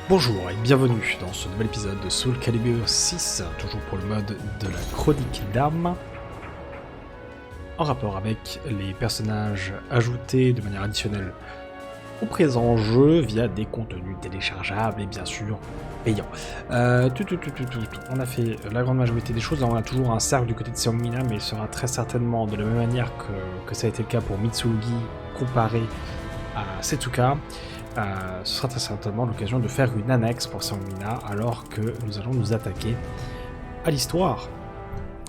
Bonjour et bienvenue dans ce nouvel épisode de SoulCalibur VI, toujours pour le mode de la chronique d'âme, en rapport avec les personnages ajoutés de manière additionnelle au présent jeu via des contenus téléchargeables et bien sûr payants. On a fait la grande majorité des choses, là on a toujours un cercle du côté de Seong Mi-na, mais il sera très certainement de la même manière que ça a été le cas pour Mitsurugi comparé à Setsuka. Ce sera très certainement l'occasion de faire une annexe pour Seong Mi-na, alors que nous allons nous attaquer à l'histoire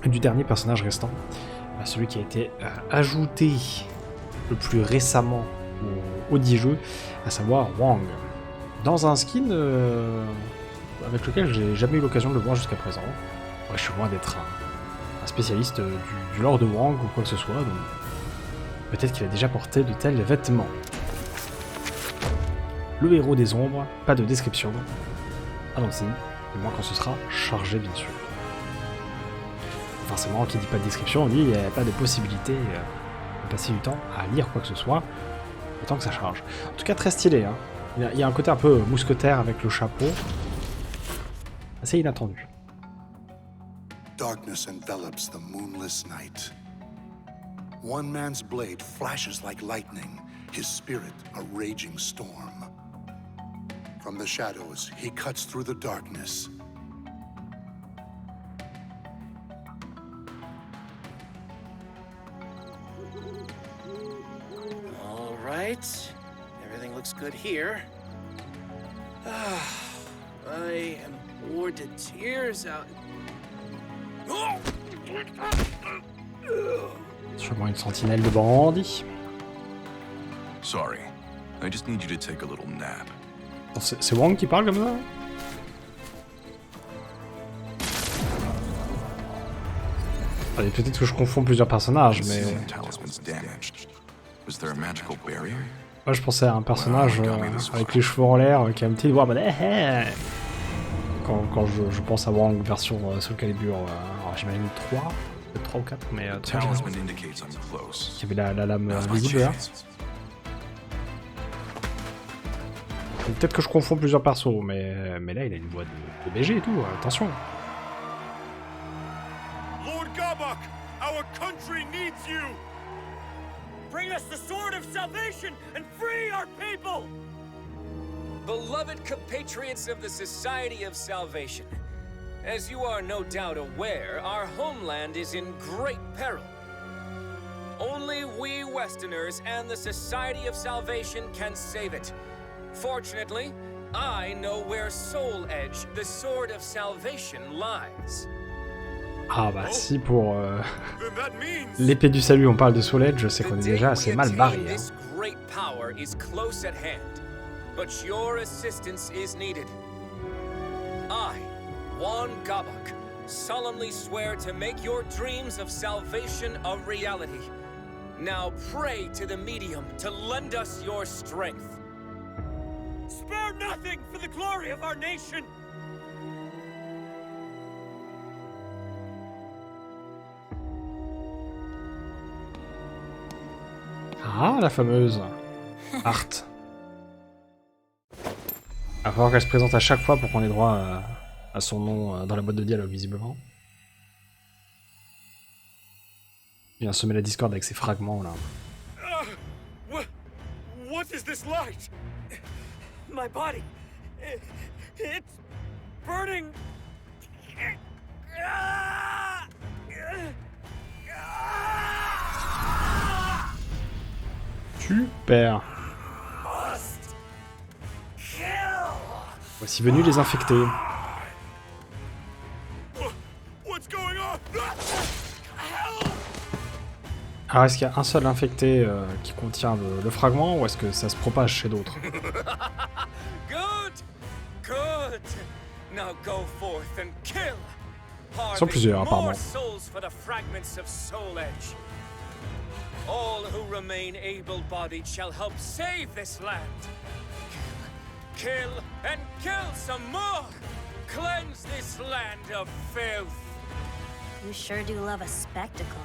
du dernier personnage restant, celui qui a été ajouté le plus récemment au 10 jeux, à savoir Hwang, dans un skin avec lequel j'ai jamais eu l'occasion de le voir jusqu'à présent. Ouais, je suis loin d'être un spécialiste du lore de Hwang ou quoi que ce soit, donc peut-être qu'il a déjà porté de tels vêtements. Le héros des ombres, pas de description. Allons-y, du moins quand ce sera chargé bien sûr. Forcément, qui dit pas de description, on dit qu'il n'y a pas de possibilité de passer du temps à lire quoi que ce soit, le temps que ça charge. En tout cas, très stylé, hein. Il y a un côté un peu mousquetaire avec le chapeau. Assez inattendu. Darkness envelops the moonless night. One man's blade flashes like lightning, his spirit a raging storm. From the shadows, he cuts through the darkness. All right. Everything looks good here. I am bored to tears out. Sûrement une sentinelle de bandit. Sorry, I just need you to take a little nap. C'est Hwang qui parle comme ça? Allez, peut-être que je confonds plusieurs personnages, mais... Moi je pensais à un personnage avec les cheveux en l'air, qui a une petite voix... Quand je pense à Hwang version SoulCalibur, alors j'imagine 3, peut-être 3 ou 4, mais 3 qui avait la lame visible là. Peut-être que je confonds plusieurs persos, mais là il a une voix de BG et tout, attention. Lord Gabak, our country needs you! Bring us the sword of salvation and free our people! Beloved compatriots of the Society of Salvation, as you are no doubt aware, our homeland is in great peril. Only we Westerners and the Society of Salvation can save it. Fortunately, I know where Soul Edge, the Sword of Salvation, lies. Ah bah si pour l'épée du salut on parle de Soul Edge, je sais qu'on est déjà assez mal barré. This great power is close at hand, but your assistance is needed. I, Hwang Gabak, solemnly swear to make your dreams of salvation a reality. Now pray to the medium to lend us your strength. Spare nothing for the glory of our nation! Ah, la fameuse Art. Il va falloir qu'elle se présente à chaque fois pour qu'on ait droit à son nom dans la boîte de dialogue, visiblement. Il vient semer la discorde avec ses fragments, là. What is this light? My body, it's burning. Super. Voici venus les infectés. What's going on? Alors est-ce qu'il y a un seul infecté qui contient le fragment ou est-ce que ça se propage chez d'autres? Good, good. Now go forth and kill. Ils sont plusieurs apparemment. Souls for the fragments of Soul Edge. All who remain able-bodied shall help save this land. Kill and kill some more. Cleanse this land of filth. You sure do love a spectacle.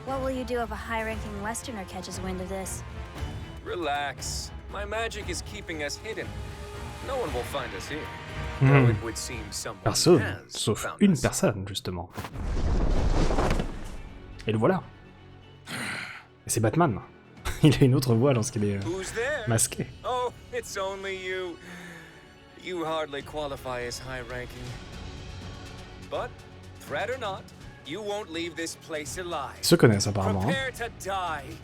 What will you do if a high-ranking Westerner catches wind of this? Relax. My magic is keeping us hidden. No one will find us here. Though it would seem someone Personne, has sauf found une us. personne, justement. Et le voilà. Et c'est Batman. Il a une autre voix lorsqu'il est Who's there? masqué. Oh, it's only you. You hardly qualify as high-ranking. But, threat or not, you won't leave this place alive. Ils se connaissent apparemment. Hein. Prepare to die.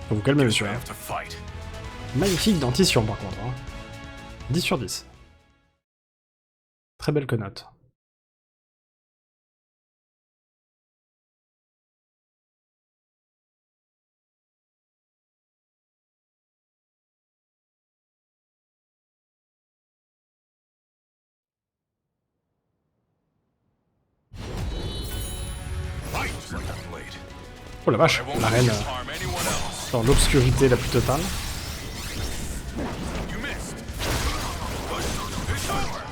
Faut vous calmer, monsieur. I Hein. have to fight. Magnifique dentition par contre. Hein. 10 sur 10. Très belle connote. Fight like I'm late. Oh la vache, I won't la reine harm anyone else. dans l'obscurité la plus totale. You missed. It's over.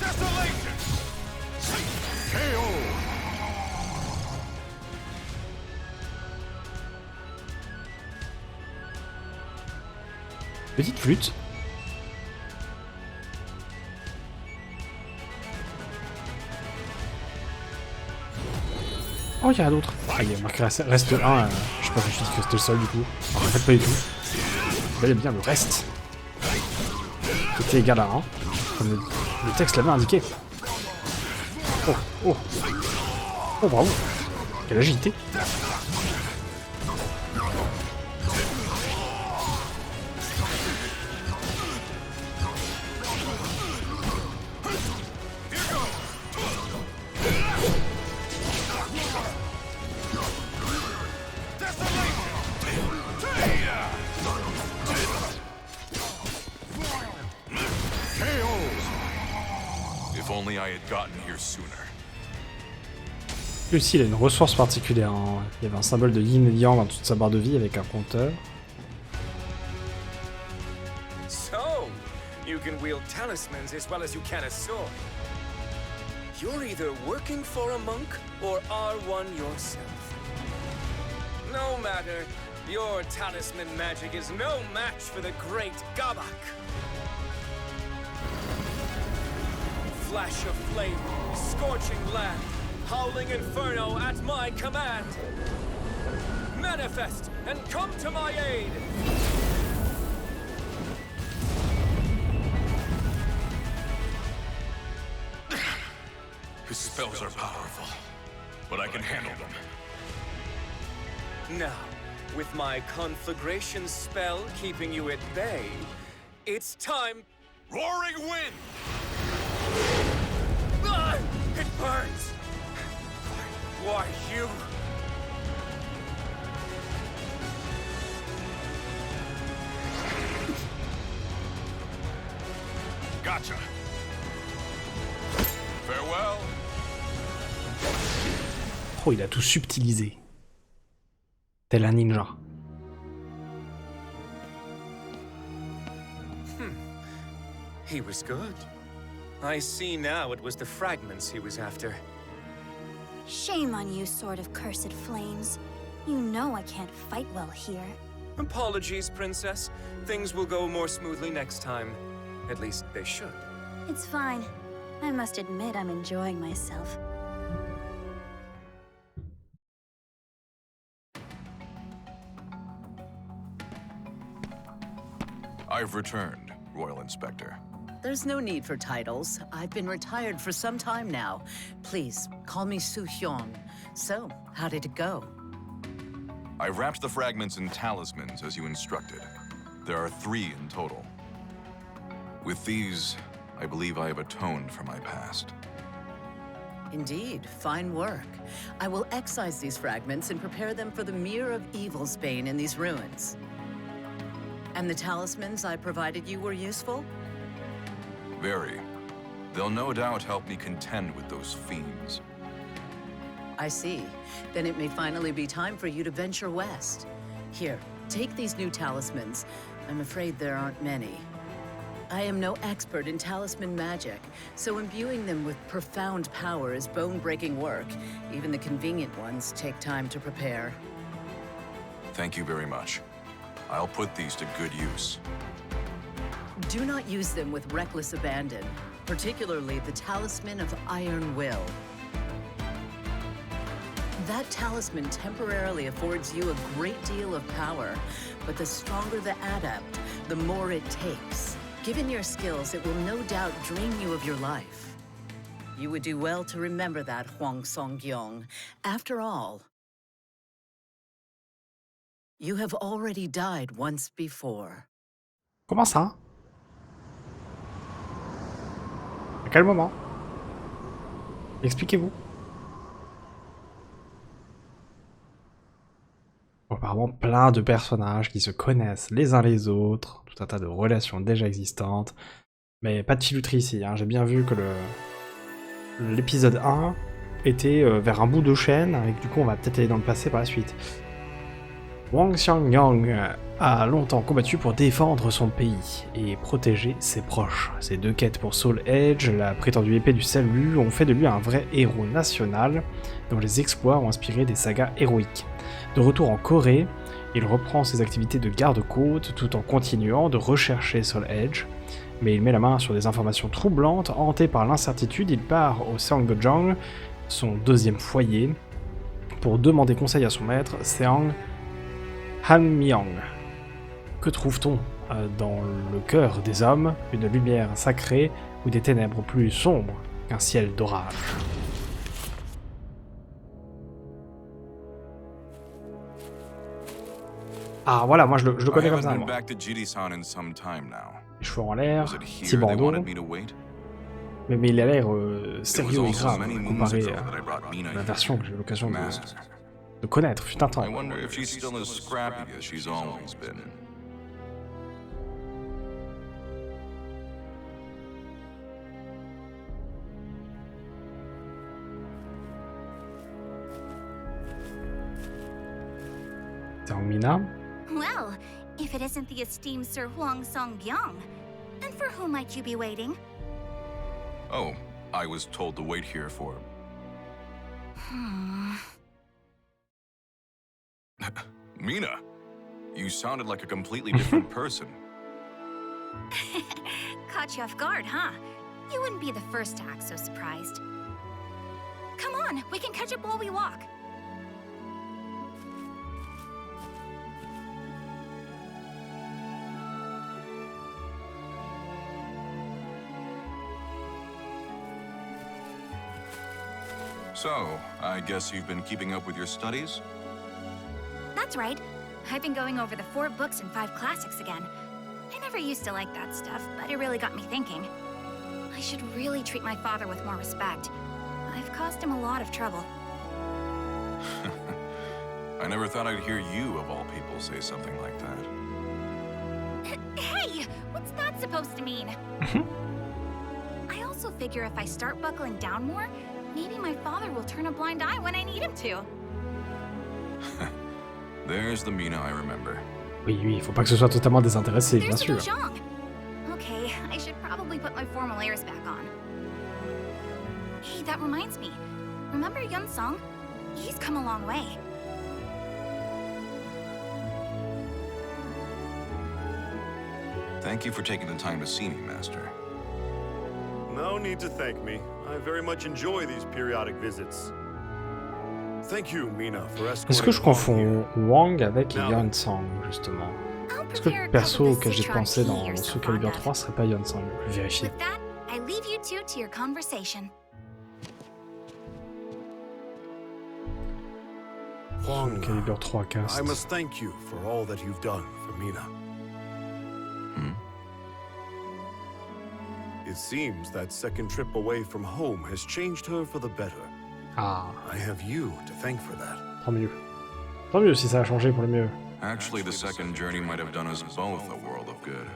Desolation. Petite flûte. Oh, il y en a d'autres. Ah, il y a marqué reste 1. Je sais pas, je me suis dit que c'était le seul du coup. Alors, en fait, pas du tout. Bel et bien le reste. Qui était égal à 1. Comme le texte l'avait indiqué. Oh, oh. Oh, bravo. Quelle agilité. If only I had gotten here sooner. Lui aussi, il a une ressource particulière. Hein. Il y avait un symbole de yin et yang dans toute sa barre de vie avec un compteur. So, you can wield talismans as well as you can a sword. You're either working for a monk or are one yourself. No matter, your talisman magic is no match for the great Gabak. Flash of flame, scorching land, howling inferno at my command. Manifest and come to my aid. His spells are powerful, but I can handle them. Now, with my conflagration spell keeping you at bay, it's time. Roaring wind! Ah, it burns! Why, you... Gotcha. Farewell. Oh, il a tout subtilisé. Tel un ninja. He was good. I see now it was the fragments he was after. Shame on you, Sword of Cursed Flames. You know I can't fight well here. Apologies, Princess. Things will go more smoothly next time. At least they should. It's fine. I must admit I'm enjoying myself. I've returned, Royal Inspector. There's no need for titles. I've been retired for some time now. Please, call me Su Hyung. So, how did it go? I wrapped the fragments in talismans as you instructed. There are 3 in total. With these, I believe I have atoned for my past. Indeed, fine work. I will excise these fragments and prepare them for the Mirror of Evil's bane in these ruins. And the talismans I provided you were useful? Very. They'll no doubt help me contend with those fiends. I see. Then it may finally be time for you to venture west. Here, take these new talismans. I'm afraid there aren't many. I am no expert in talisman magic, so imbuing them with profound power is bone-breaking work. Even the convenient ones take time to prepare. Thank you very much. I'll put these to good use. Do not use them with reckless abandon, particularly the Talisman of Iron Will. That talisman temporarily affords you a great deal of power, but the stronger the adept, the more it takes. Given your skills, it will no doubt drain you of your life. You would do well to remember that, Hwang Song-gyong. After all, you have already died once before. Comment ça? À quel moment? Expliquez-vous. Apparemment plein de personnages qui se connaissent les uns les autres, tout un tas de relations déjà existantes, mais pas de filouterie ici, hein. J'ai bien vu que l'épisode 1 était vers un bout de chaîne, et que du coup on va peut-être aller dans le passé par la suite. Hwang Song-gyong a longtemps combattu pour défendre son pays et protéger ses proches. Ses deux quêtes pour Soul Edge, la prétendue épée du Salut, ont fait de lui un vrai héros national, dont les exploits ont inspiré des sagas héroïques. De retour en Corée, il reprend ses activités de garde-côte tout en continuant de rechercher Soul Edge, mais il met la main sur des informations troublantes. Hanté par l'incertitude, il part au Seonggyeong, son deuxième foyer, pour demander conseil à son maître, Seong Mi-na. Que trouve-t-on dans le cœur des hommes? Une lumière sacrée ou des ténèbres plus sombres qu'un ciel d'orage? Ah voilà, moi je le connais comme ça. Moi. Les cheveux en l'air, petit bandeau. Mais il a l'air sérieux et grave comparé à la version que j'ai eu l'occasion de connaître, fut un temps. Seong Mi-na. Well, if it isn't the esteemed Sir Hwang Song-gyong, then for whom might you be waiting? Oh, I was told to wait here for... Mi-na, you sounded like a completely different person. Caught you off guard, huh? You wouldn't be the first to act so surprised. Come on, we can catch up while we walk. So, I guess you've been keeping up with your studies? That's right. I've been going over the 4 books and 5 classics again. I never used to like that stuff, but it really got me thinking. I should really treat my father with more respect. I've caused him a lot of trouble. I never thought I'd hear you, of all people, say something like that. Hey! What's that supposed to mean? I also figure if I start buckling down more, maybe my father will turn a blind eye when I need him to. There's the Mi-na I remember. Oui, il faut pas que ce soit totalement désintéressé, bien sûr. Okay, I should probably put my formal airs back on. Hey, that reminds me. Remember Yun-sung? He's come a long way. Thank you for taking the time to see me, Master. No need to thank me. I very much enjoy these periodic visits. Thank you, Mi-na, for escorting. Est-ce que je confonds Hwang avec Yun-sung, justement? Est-ce que le perso auquel j'ai pensé dans SoulCalibur 3 serait pas Yun-sung? Je vais vérifier. With that, I leave you two to your conversation. SoulCalibur 3 cast. I must thank you for all that you've done for Mi-na. It seems that second trip away from home has changed her for the better. Ah, I have you to thank for that. tant mieux. Tant mieux si ça a changé pour le mieux. Actually, the second journey might have done us both a world of good.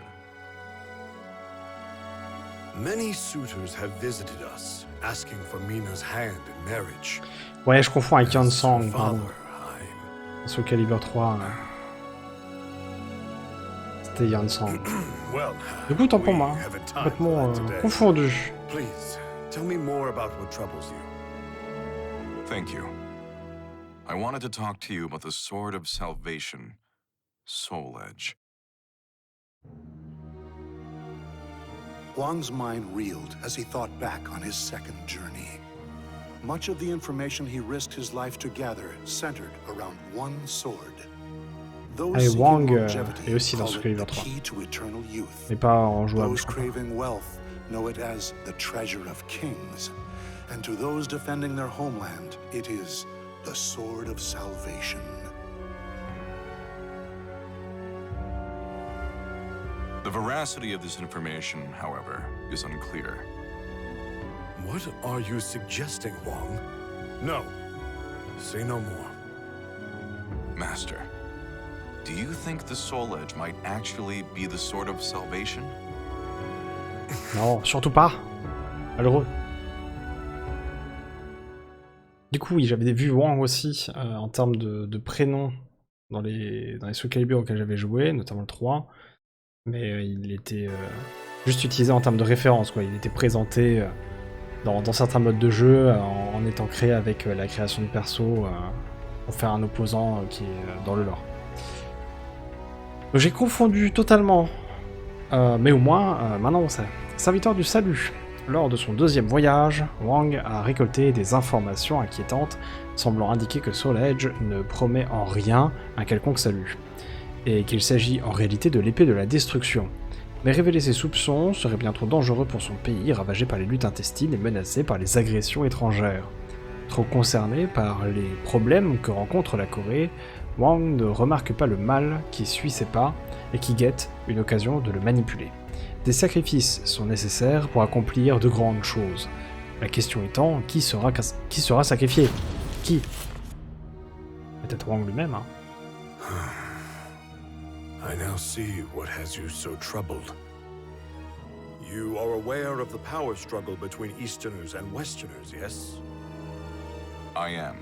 Many suitors have visited us, asking for Mi-na's hand in marriage. Ouais, je confonds avec Yun-sung, pardon. Father, I'm... SoulCalibur 3. c'était Yan Sang. Well, Du coup, tant pour moi. we haven't time Complètement for that today. confondu. Please, tell me more about what troubles you. Thank you. I wanted to talk to you about the Sword of Salvation, Soul Edge. Hwang's mind reeled as he thought back on his second journey. Much of the information he risked his life to gather centered around one sword. Those Allez, seeking Hwang longevity est aussi dans call it SoulCalibur the VI. key to eternal youth. Mais pas en jouable. Those craving wealth know it as the treasure of kings. And to those defending their homeland, it is the Sword of Salvation. The veracity of this information, however, is unclear. What are you suggesting, Hwang? No. Say no more. Master, do you think the Soul Edge might actually be the Sword of Salvation? Non, surtout pas. Malheureux. Du coup, oui, j'avais vu Hwang aussi en termes de prénoms dans les SoulCalibur auxquels j'avais joué, notamment le 3. Mais il était juste utilisé en termes de référence, quoi. Il était présenté dans certains modes de jeu en étant créé avec la création de perso pour faire un opposant qui est dans le lore. Donc j'ai confondu totalement, mais au moins maintenant on sait. Serviteur du Salut. Lors de son deuxième voyage, Hwang a récolté des informations inquiétantes semblant indiquer que Soul Edge ne promet en rien un quelconque salut, et qu'il s'agit en réalité de l'épée de la destruction. Mais révéler ses soupçons serait bien trop dangereux pour son pays, ravagé par les luttes intestines et menacé par les agressions étrangères. Trop concerné par les problèmes que rencontre la Corée, Hwang ne remarque pas le mal qui suit ses pas et qui guette une occasion de le manipuler. Des sacrifices sont nécessaires pour accomplir de grandes choses. La question étant, qui sera sacrifié? Qui? Peut-être Hwang lui-même, hein. I now see what has you so troubled. You are aware of the power struggle between Easterners and Westerners, yes? I am.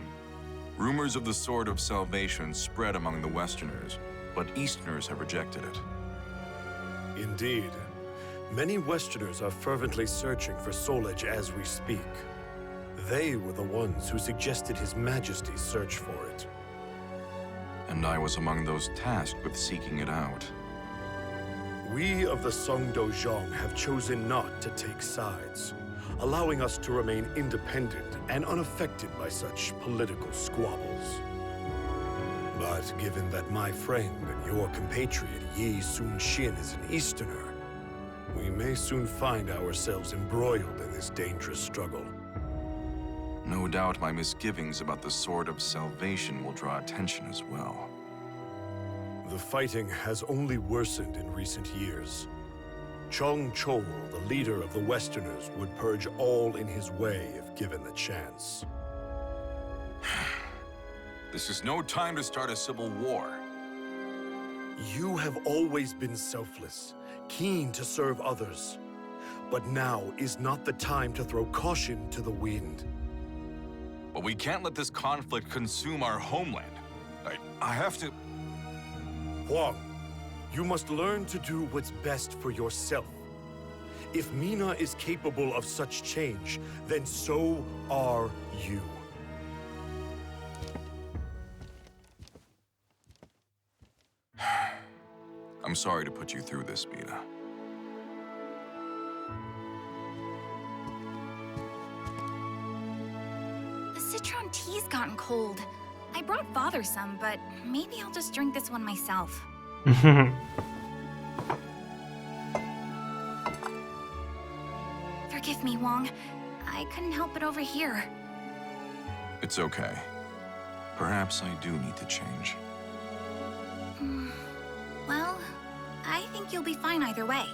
Rumors of the Sword of Salvation spread among the Westerners, but Easterners have rejected it. Indeed. Many Westerners are fervently searching for Soul Edge as we speak. They were the ones who suggested His Majesty's search for it. And I was among those tasked with seeking it out. We of the Songdo-jong have chosen not to take sides, allowing us to remain independent and unaffected by such political squabbles. But given that my friend and your compatriot Yi Sun-shin is an Easterner, we may soon find ourselves embroiled in this dangerous struggle. No doubt my misgivings about the Sword of Salvation will draw attention as well. The fighting has only worsened in recent years. Chong Chol, the leader of the Westerners, would purge all in his way if given the chance. This is no time to start a civil war. You have always been selfless, keen to serve others. But now is not the time to throw caution to the wind. But we can't let this conflict consume our homeland. I have to... Hwang, you must learn to do what's best for yourself. If Mi-na is capable of such change, then so are you. I'm sorry to put you through this, Mi-na. The citron tea's gotten cold. I brought Father some, but maybe I'll just drink this one myself. Forgive me, Hwang. I couldn't help but overhear. It's okay. Perhaps I do need to change. Well, I think you'll be fine either way.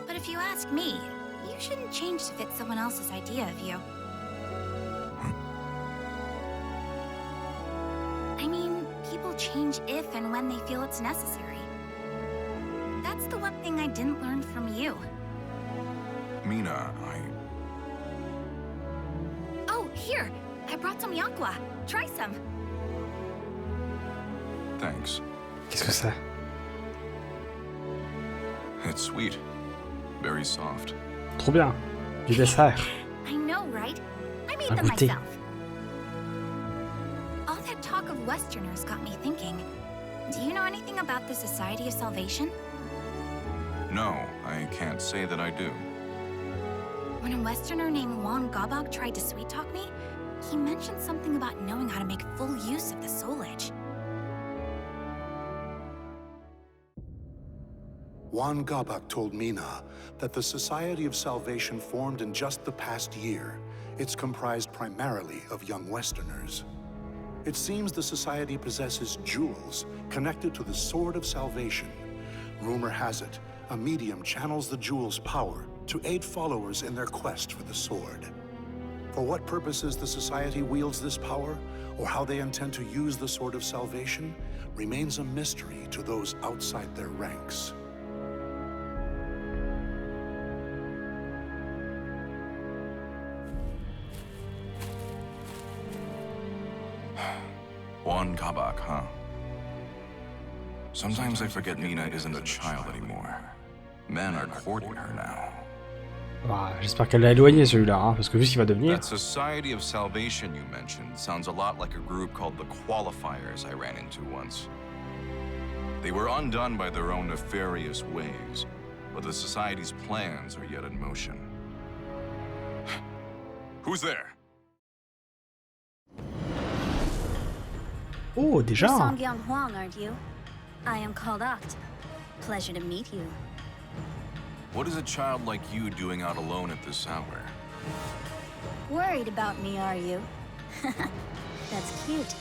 But if you ask me, you shouldn't change to fit someone else's idea of you. I mean, people change if and when they feel it's necessary. That's the one thing I didn't learn from you. Mi-na, Oh, here! I brought some yakwa. Try some. Thanks. Qu'est-ce que c'est? It's sweet. Very soft. Trop bien. Du dessert. I know, right? I made Un them goûter. myself. All that talk of Westerners got me thinking. Do you know anything about the Society of Salvation? No, I can't say that I do. When a Westerner named Hwang Gabok tried to sweet-talk me, he mentioned something about knowing how to make full use of the Soul Edge. Hwang Gabok told Mi-na that the Society of Salvation formed in just the past year. It's comprised primarily of young Westerners. It seems the Society possesses jewels connected to the Sword of Salvation. Rumor has it, a medium channels the jewel's power to aid followers in their quest for the sword. For what purposes the Society wields this power, or how they intend to use the Sword of Salvation, remains a mystery to those outside their ranks. Hwang Gabok, huh? Sometimes I forget Mi-na isn't a child anymore. Men are courting her now. Ah, j'espère qu'elle l'a éloigné celui-là, hein, parce que vu ce qu'il va devenir. That Society of Salvation you mentioned sounds a lot like a group called the Qualifiers I ran into once. They were undone by their own nefarious ways, but the Society's plans are yet in motion. Who's there? Oh, déjà. You're Hwang, aren't you? I am called Adepte. Pleasure to meet you. What is a child like you doing out alone at this hour? Worried about me, are you? That's cute.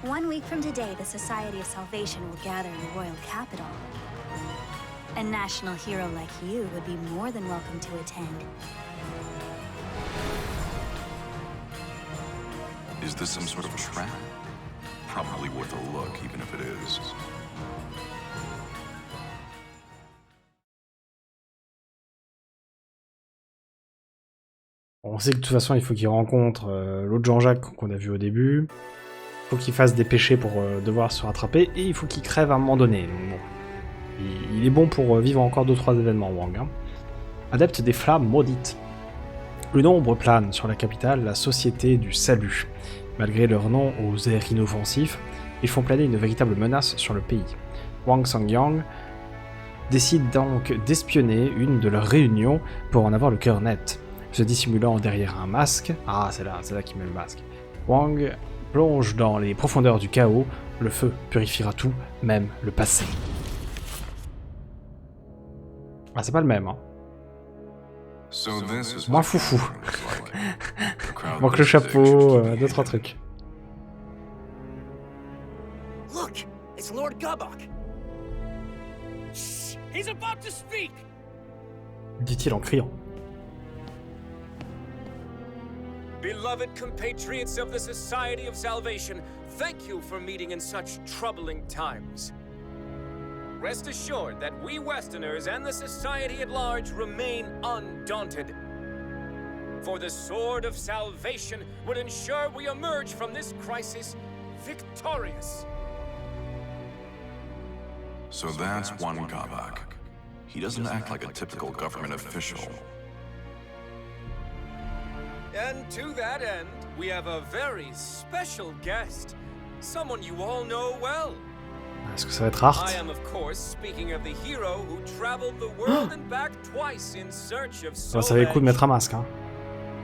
1 week from today, the Society of Salvation will gather in the royal capital. A national hero like you would be more than welcome to attend. Is this some sort of trap? Probably worth a look, even if it is. On sait que de toute façon, il faut qu'il rencontre l'autre Jean-Jacques qu'on a vu au début. Il faut qu'il fasse des péchés pour devoir se rattraper. Et il faut qu'il crève à un moment donné. Donc, bon. Il est bon pour vivre encore 2-3 événements, Hwang. Hein. Adepte des Flammes, Maudites. Une ombre plane sur la capitale, la Société du Salut. Malgré leur nom aux airs inoffensifs, ils font planer une véritable menace sur le pays. Hwang Sang-yang décide donc d'espionner une de leurs réunions pour en avoir le cœur net. Se dissimulant derrière un masque, ah c'est là qu'il met le masque, Hwang plonge dans les profondeurs du chaos, le feu purifiera tout, même le passé. Ah c'est pas le même, hein. Moins foufou. Manque le chapeau, 2-3 trucs. Look, it's Lord Gabok. Shh, he's about to speak. Dit-il en criant. Beloved compatriots of the Society of Salvation, thank you for meeting in such troubling times. Rest assured that we Westerners and the Society at large remain undaunted. For the Sword of Salvation would ensure we emerge from this crisis victorious. So that's Hwang Gabok. He doesn't act like a typical government official. And to that end, we have a very special guest. Someone you all know well. Est-ce que ça va être Art? I am, of course, speaking of the hero who traveled the world and back twice in search of Soul Ça valait le coup de Edge, mettre un masque, hein.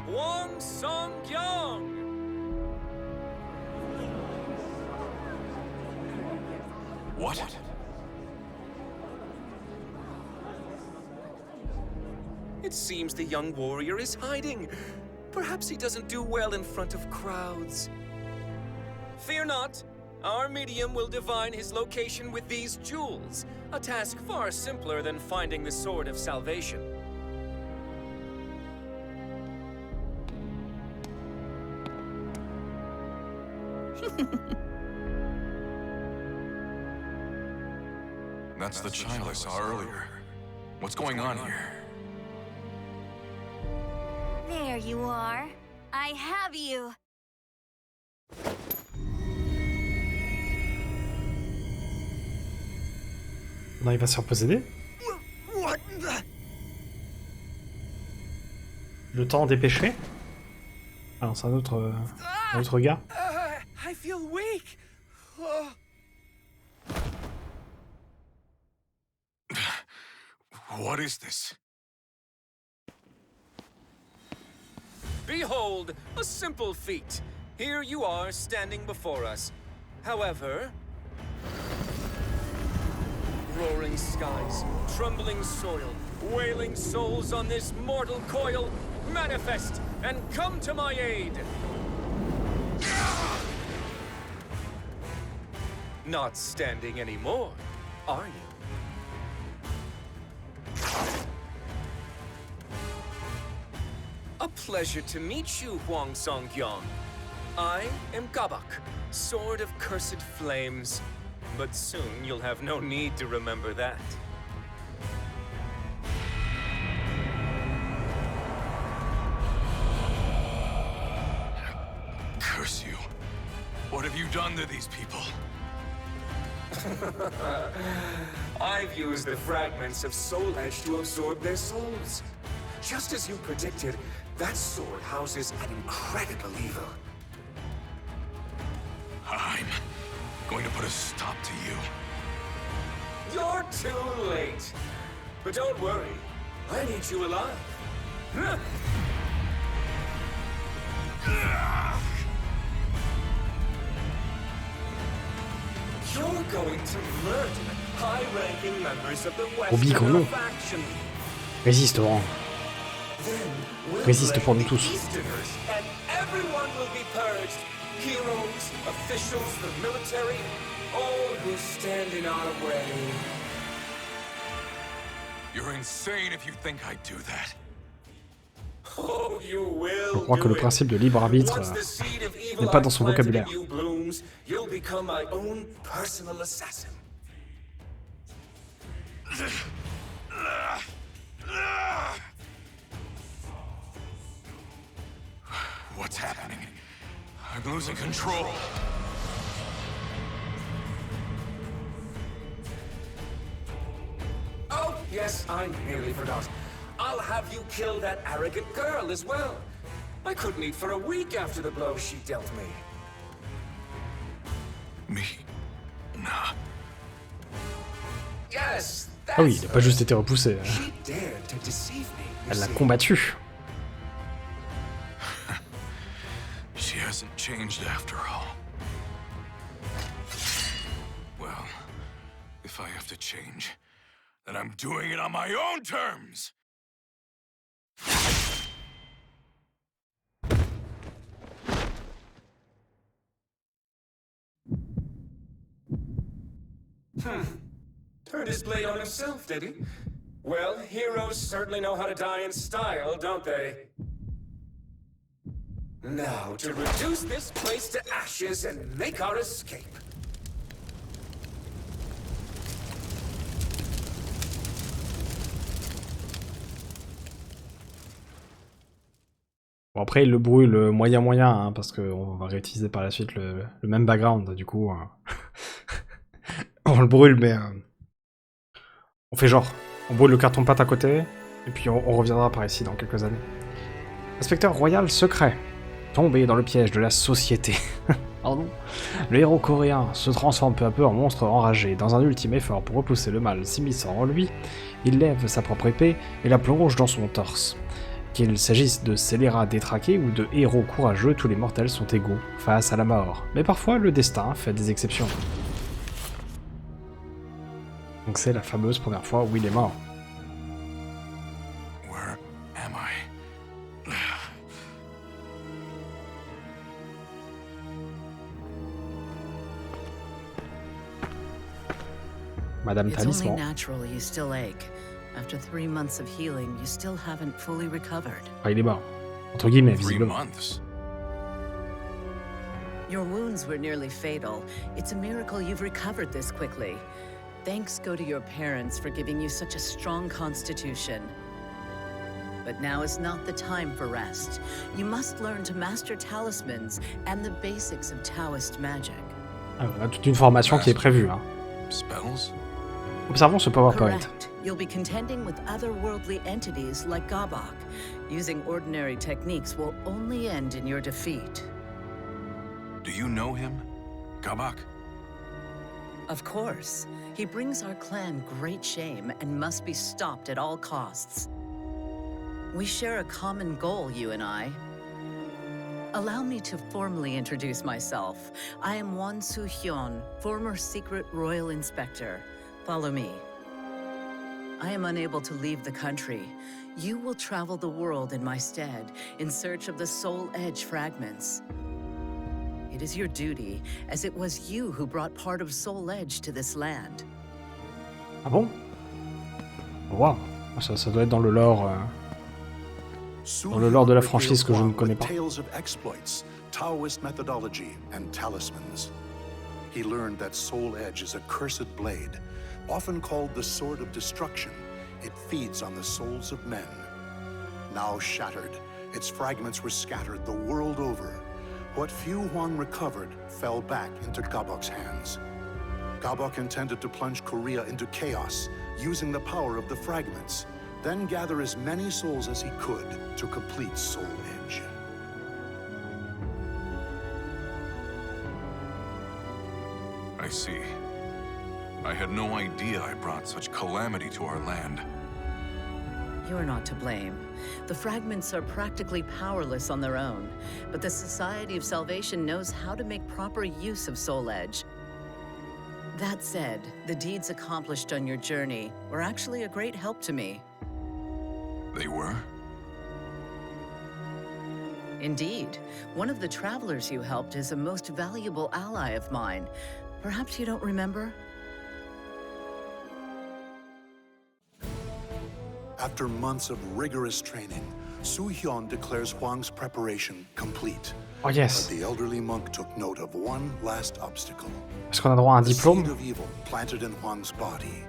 Hwang Sang-yang. What? It seems the young warrior is hiding. Perhaps he doesn't do well in front of crowds. Fear not. Our medium will divine his location with these jewels, a task far simpler than finding the Sword of Salvation. That's the child I saw earlier. What's going on here? There you are. I have you. Non, il va se faire posséder. Le temps dépêché. Ah non, c'est un autre gars. I feel weak. Oh. What is this? Behold, a simple feat. Here you are standing before us. However, roaring skies, trembling soil, wailing souls on this mortal coil, manifest and come to my aid. Not standing anymore, are you? A pleasure to meet you, Hwang Song-kyung. I am Gabak, Sword of Cursed Flames. But soon you'll have no need to remember that. Curse you. What have you done to these people? I've used the fragments of Soul Edge to absorb their souls. Just as you predicted, that sword houses an incredible evil. I'm going to put a stop to you. You're too late. But don't worry, I need you alive. You're going to murder high-ranking members of the Western faction. Résiste, Hwang. Résiste pour nous tous. And everyone will be purged. Heroes, officials, the military, all who stand in our way. You're insane if you think I'd do that. Oh, you will. Je crois que le principe de libre arbitre n'est pas dans son vocabulaire. You'll become my own personal assassin. What's happening? I'm losing control. Oh, yes, I nearly forgot. I'll have you kill that arrogant girl as well. I couldn't eat for a week after the blow she dealt me. Me-na. Yes, Ah oui, il n'a pas juste été repoussé. She dared to deceive me. Elle l'a combattu. She hasn't changed after all. Well, if I have to change, then I'm doing it on my own terms! Turned his blade on himself, did he? Well, heroes certainly know how to die in style, don't they? Now, to reduce this place to ashes and make our escape. Bon, après, il le brûle moyen, hein, parce qu'on va réutiliser par la suite le même background, du coup. On le brûle, mais... on fait genre. On brûle le carton-pâte à côté, et puis on reviendra par ici dans quelques années. Inspecteur royal secret. Tombé dans le piège de la société. Pardon. Le héros coréen se transforme peu à peu en monstre enragé. Dans un ultime effort pour repousser le mal s'immisçant en lui, il lève sa propre épée et la plonge dans son torse. Qu'il s'agisse de scélérats détraqués ou de héros courageux, tous les mortels sont égaux face à la mort. Mais parfois, le destin fait des exceptions. Donc c'est la fameuse première fois où il est mort. Where am I? Madame It's only Talisman. natural you still ache. After 3 months of healing, you still haven't fully recovered. Ah, il est mort. Entre guillemets, 3 visiblement. months. Your wounds were nearly fatal. It's a miracle you've recovered this quickly. Thanks go to your parents for giving you such a strong constitution. But now is not the time for rest. You must learn to master talismans and the basics of Taoist magic. Ah, on a toute une formation qui est prévue. Hein. Spells? Observons ce PowerPoint. Correct. You'll be contending with otherworldly entities like Gabok. Using ordinary techniques will only end in your defeat. Do you know him? Gabok? Of course. He brings our clan great shame and must be stopped at all costs. We share a common goal, you and I. Allow me to formally introduce myself. I am Won Soo-hyun, former secret royal inspector. Follow me. I am unable to leave the country. You will travel the world in my stead, in search of the Soul Edge fragments. It is your duty, as it was you who brought part of Soul Edge to this land. Ah bon? Wow, ça doit être dans le lore... Dans le lore de la franchise que je ne connais pas. Tales of exploits, Taoist methodology, and talismans. He learned that Soul Edge is a cursed blade, often called the Sword of Destruction. It feeds on the souls of men. Now shattered, its fragments were scattered the world over. What few Hwang recovered fell back into Gabok's hands. Gabok intended to plunge Korea into chaos, using the power of the fragments, then gather as many souls as he could to complete Soul Edge. I see. I had no idea I brought such calamity to our land. You're not to blame. The fragments are practically powerless on their own, but the Society of Salvation knows how to make proper use of Soul Edge. That said, the deeds accomplished on your journey were actually a great help to me. They were? Indeed. One of the travelers you helped is a most valuable ally of mine. Perhaps you don't remember? After months of rigorous training, Soo-hyun declares Hwang's preparation complete. Oh yes. But the elderly monk took note of one last obstacle. Est-ce qu'on a droit à un The diplôme? seed of evil planted in Hwang's body.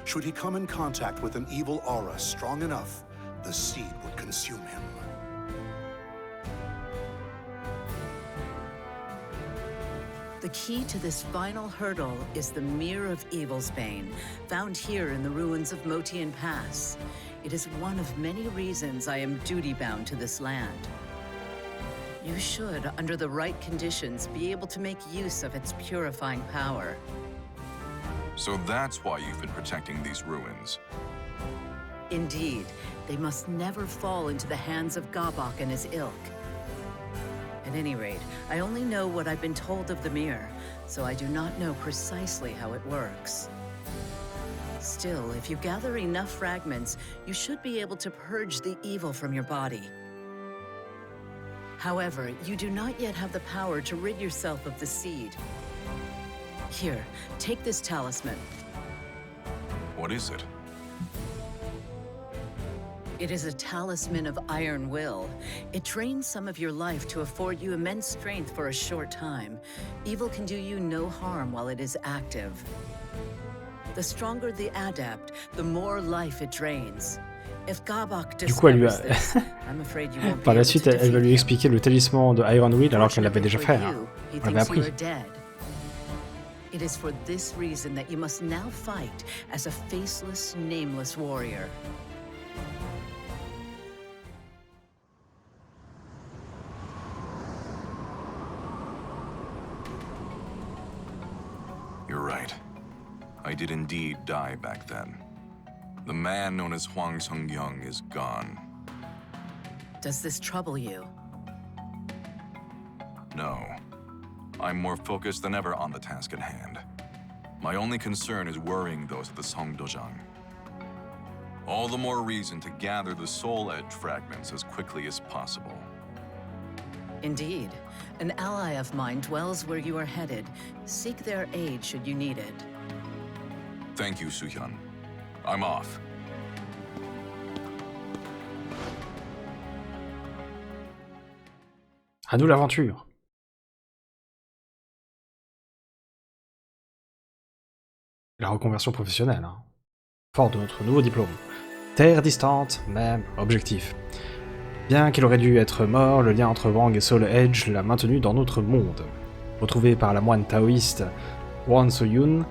Should he come in contact with an evil aura strong enough, the seed would consume him. The key to this final hurdle is the Mirror of Evil's Bane, found here in the ruins of Motien Pass. It is one of many reasons I am duty-bound to this land. You should, under the right conditions, be able to make use of its purifying power. So that's why you've been protecting these ruins. Indeed, they must never fall into the hands of Gabok and his ilk. At any rate, I only know what I've been told of the mirror, so I do not know precisely how it works. Still, if you gather enough fragments, you should be able to purge the evil from your body. However, you do not yet have the power to rid yourself of the seed. Here, take this talisman. What is it? It is a talisman of iron will. It drains some of your life to afford you immense strength for a short time. Evil can do you no harm while it is active. The stronger the adept, the more life it drains. If Gabok discovers this, I'm afraid you won't be Par la able suite, to elle va lui defeat him. expliquer le talisman de Iron Will alors qu'elle l'avait déjà fait. For Hein. you, he On l'avait thinks you appris. are dead. It is for this reason that you must now fight as a faceless, nameless warrior. You're right. I did indeed die back then. The man known as Hwang Sung-young is gone. Does this trouble you? No. I'm more focused than ever on the task at hand. My only concern is worrying those at the Songdojang. All the more reason to gather the Soul Edge fragments as quickly as possible. Indeed. An ally of mine dwells where you are headed. Seek their aid should you need it. Thank you, Soo-hyun. I'm off. À nous l'aventure. La reconversion professionnelle. Hein. Fort de notre nouveau diplôme. Terre distante, même objectif. Bien qu'il aurait dû être mort, le lien entre Hwang et Soul Edge l'a maintenu dans notre monde. Retrouvé par la moine taoïste Won Soo-hyun,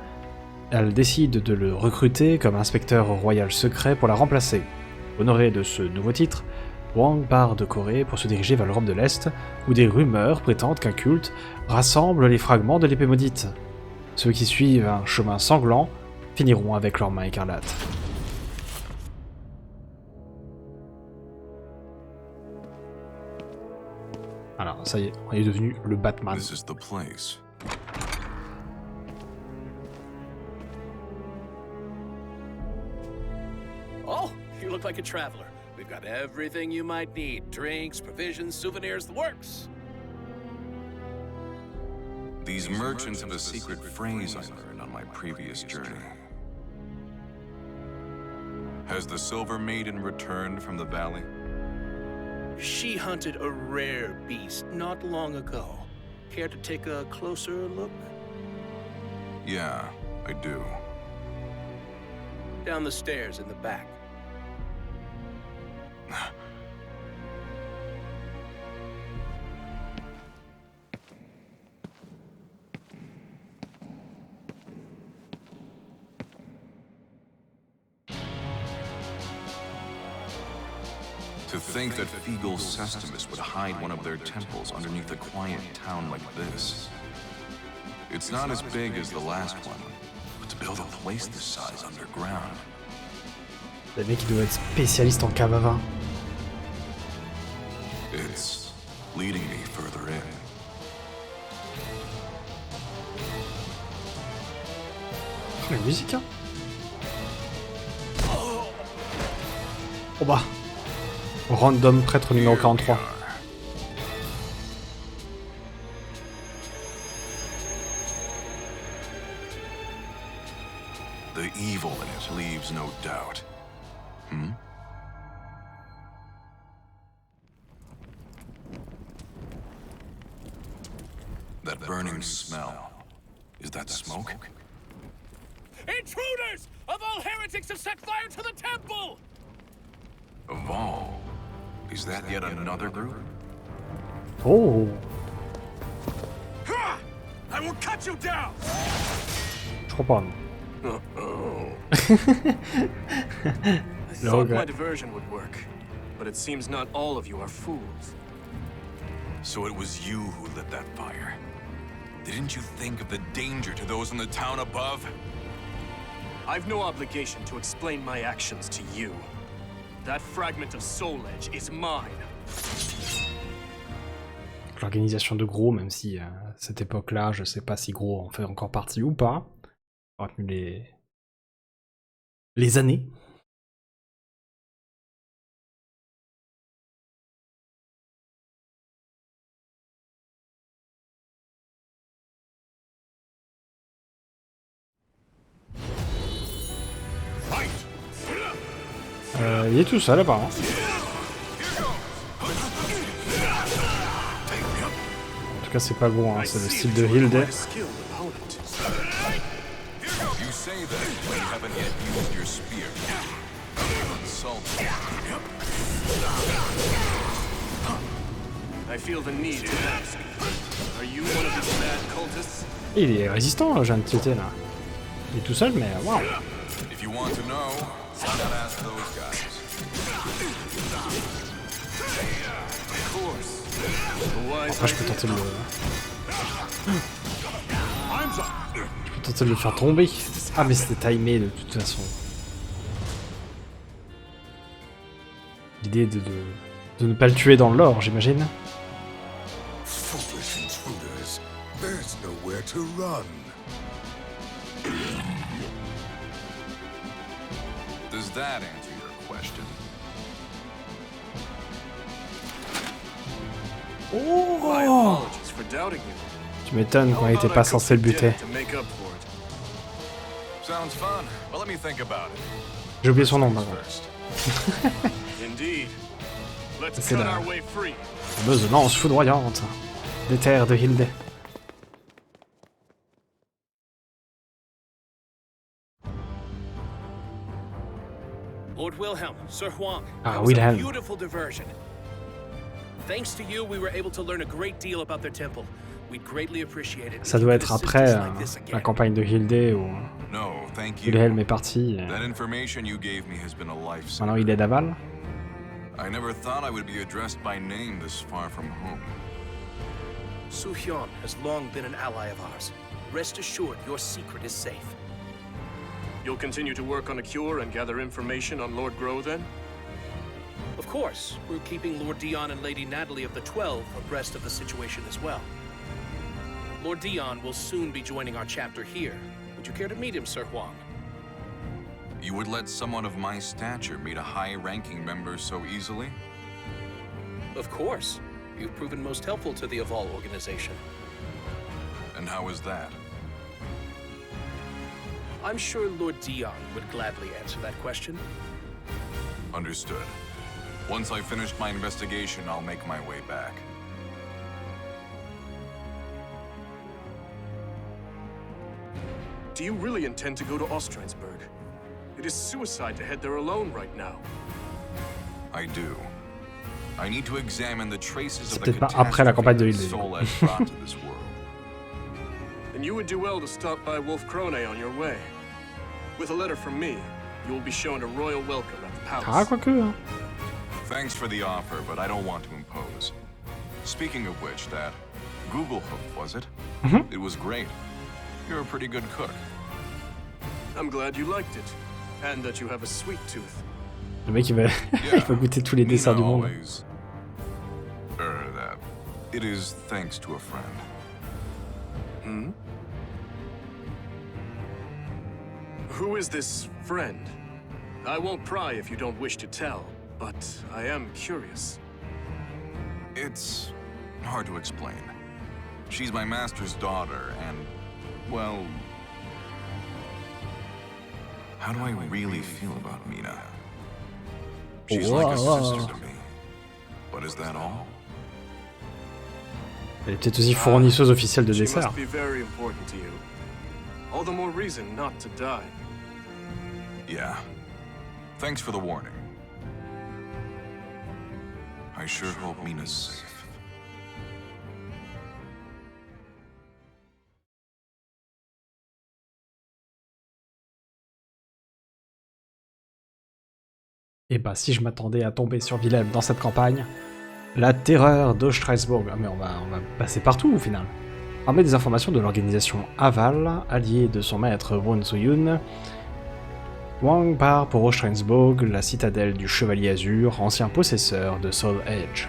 elle décide de le recruter comme inspecteur royal secret pour la remplacer. Honoré de ce nouveau titre, Hwang part de Corée pour se diriger vers l'Europe de l'Est, où des rumeurs prétendent qu'un culte rassemble les fragments de l'épée maudite. Ceux qui suivent un chemin sanglant finiront avec leurs mains écarlates. Alors, ça y est, on est devenu le Batman. This is the place. Oh, you look like a traveler. We've got everything you might need. Drinks, provisions, souvenirs, the works. These merchants have a secret phrase I learned on my previous journey. Has the Silver Maiden returned from the valley? She hunted a rare beast not long ago. Care to take a closer look? Yeah, I do. Down the stairs in the back. To think that Feegle Sestimus would hide one of their temples underneath a quiet town like this. It's not as big as the last one, but to build a place this size underground. Le mec, il doit être spécialiste en cave à vin. It's leading me further in. La musique, hein. Oh bah. Random prêtre numéro 43. The evil in it leaves no doubt. Hmm? That burning smell. Is that smoke? Intruders! Of all heretics have set fire to the temple! Of all? Is that yet another group? Oh. I will cut you down! Je crois pas, non. I thought Okay. my diversion would work, but it seems not all of you are fools. So it was you who lit that fire. Didn't you think of the danger to those in the town above? I've no obligation to explain my actions to you. That fragment of soul edge is mine. L'organisation de Gros, même si à cette époque-là, je sais pas si Gros en fait encore partie ou pas. On a retenu les années. Il est tout seul apparemment. En tout cas c'est pas Gros, hein, c'est le style de Hilde. You say that when you haven't yet used your spear. Insulting. I feel the need to ask. Are you one of these mad cultists? Il est résistant, j'ai un petit là. Il est tout seul, mais waouh. If you want to know, why not ask those guys? Of course. A wise Après, je peux tenter de le. Je peux tenter de le faire tomber. Ah, mais c'était timé de toute façon. L'idée de ne pas le tuer dans l'or, j'imagine. Foolish intruders. There's nowhere to run. Does that answer your question? Oh, My apologies for doubting you. tu m'étonnes qu'on n'était pas censé le buter. To make up for it. Sounds fun. Well, let me think about it. J'ai oublié son nom, par contre. First. Indeed. Let's C'est cut là. our way free. Fameuse lance foudroyante des terres de Hilde. Lord Wilhelm, Sir Hwang, Ah, that was Wilhelm. a beautiful diversion. Thanks to you, we were able to learn a great deal about their temple. We'd greatly appreciate it. Ça if you doit could être assist après us like this la again. campagne de Hilde ou... No, thank you. Wilhelm est parti. That information you gave me has been a lifesaver. Maintenant il est d'aval. I never thought I would be addressed by name this far from home. Soo-hyun has long been an ally of ours. Rest assured, your secret is safe. You'll continue to work on a cure and gather information on Lord Groh, then? Of course, we're keeping Lord Dion and Lady Natalie of the 12 abreast of the situation as well. Lord Dion will soon be joining our chapter here. Would you care to meet him, Sir Hwang? You would let someone of my stature meet a high-ranking member so easily? Of course. You've proven most helpful to the Aval organization. And how is that? I'm sure Lord Dion would gladly answer that question. Understood. Once I've finished my investigation, I'll make my way back. Do you really intend to go to Ostrainsburg? It is suicide to head there alone right now. I do. I need to examine the traces of the peut-être pas après la campagne de catastrophe Hilde. Soul has brought to this world. Then you would do well to stop by Wolf Krone on your way. With a letter from me, you will be shown a royal welcome at the Ah, palace. quoique. Hein. Thanks for the offer, but I don't want to impose. Speaking of which, that Google hoof, was it? It was great. You're a pretty good cook. I'm glad you liked it, and that you have a sweet tooth. Le mec il va, il va goûter tous les desserts du monde. Always. That. It is thanks to a friend. Hmm? Who is this friend? I won't pry if you don't wish to tell, but I am curious. It's hard to explain. She's my master's daughter, and, well... How do I really feel about Mi-na? She's like a sister to me. But is that all? Elle est peut-être aussi fournisseuse officielle de She dessert. must be very important to you. All the more reason not to die. Yeah. Thanks for the warning. I sure hope Mina's safe. Et bah si je m'attendais à tomber sur Wilhelm dans cette campagne, la terreur d'Ostrainsburg. Ah, mais on va passer partout au final. Armé des informations de l'organisation Aval, allié de son maître Won So-yoon, Hwang part pour Ostrainsburg, la citadelle du Chevalier Azur, ancien possesseur de Soul Edge.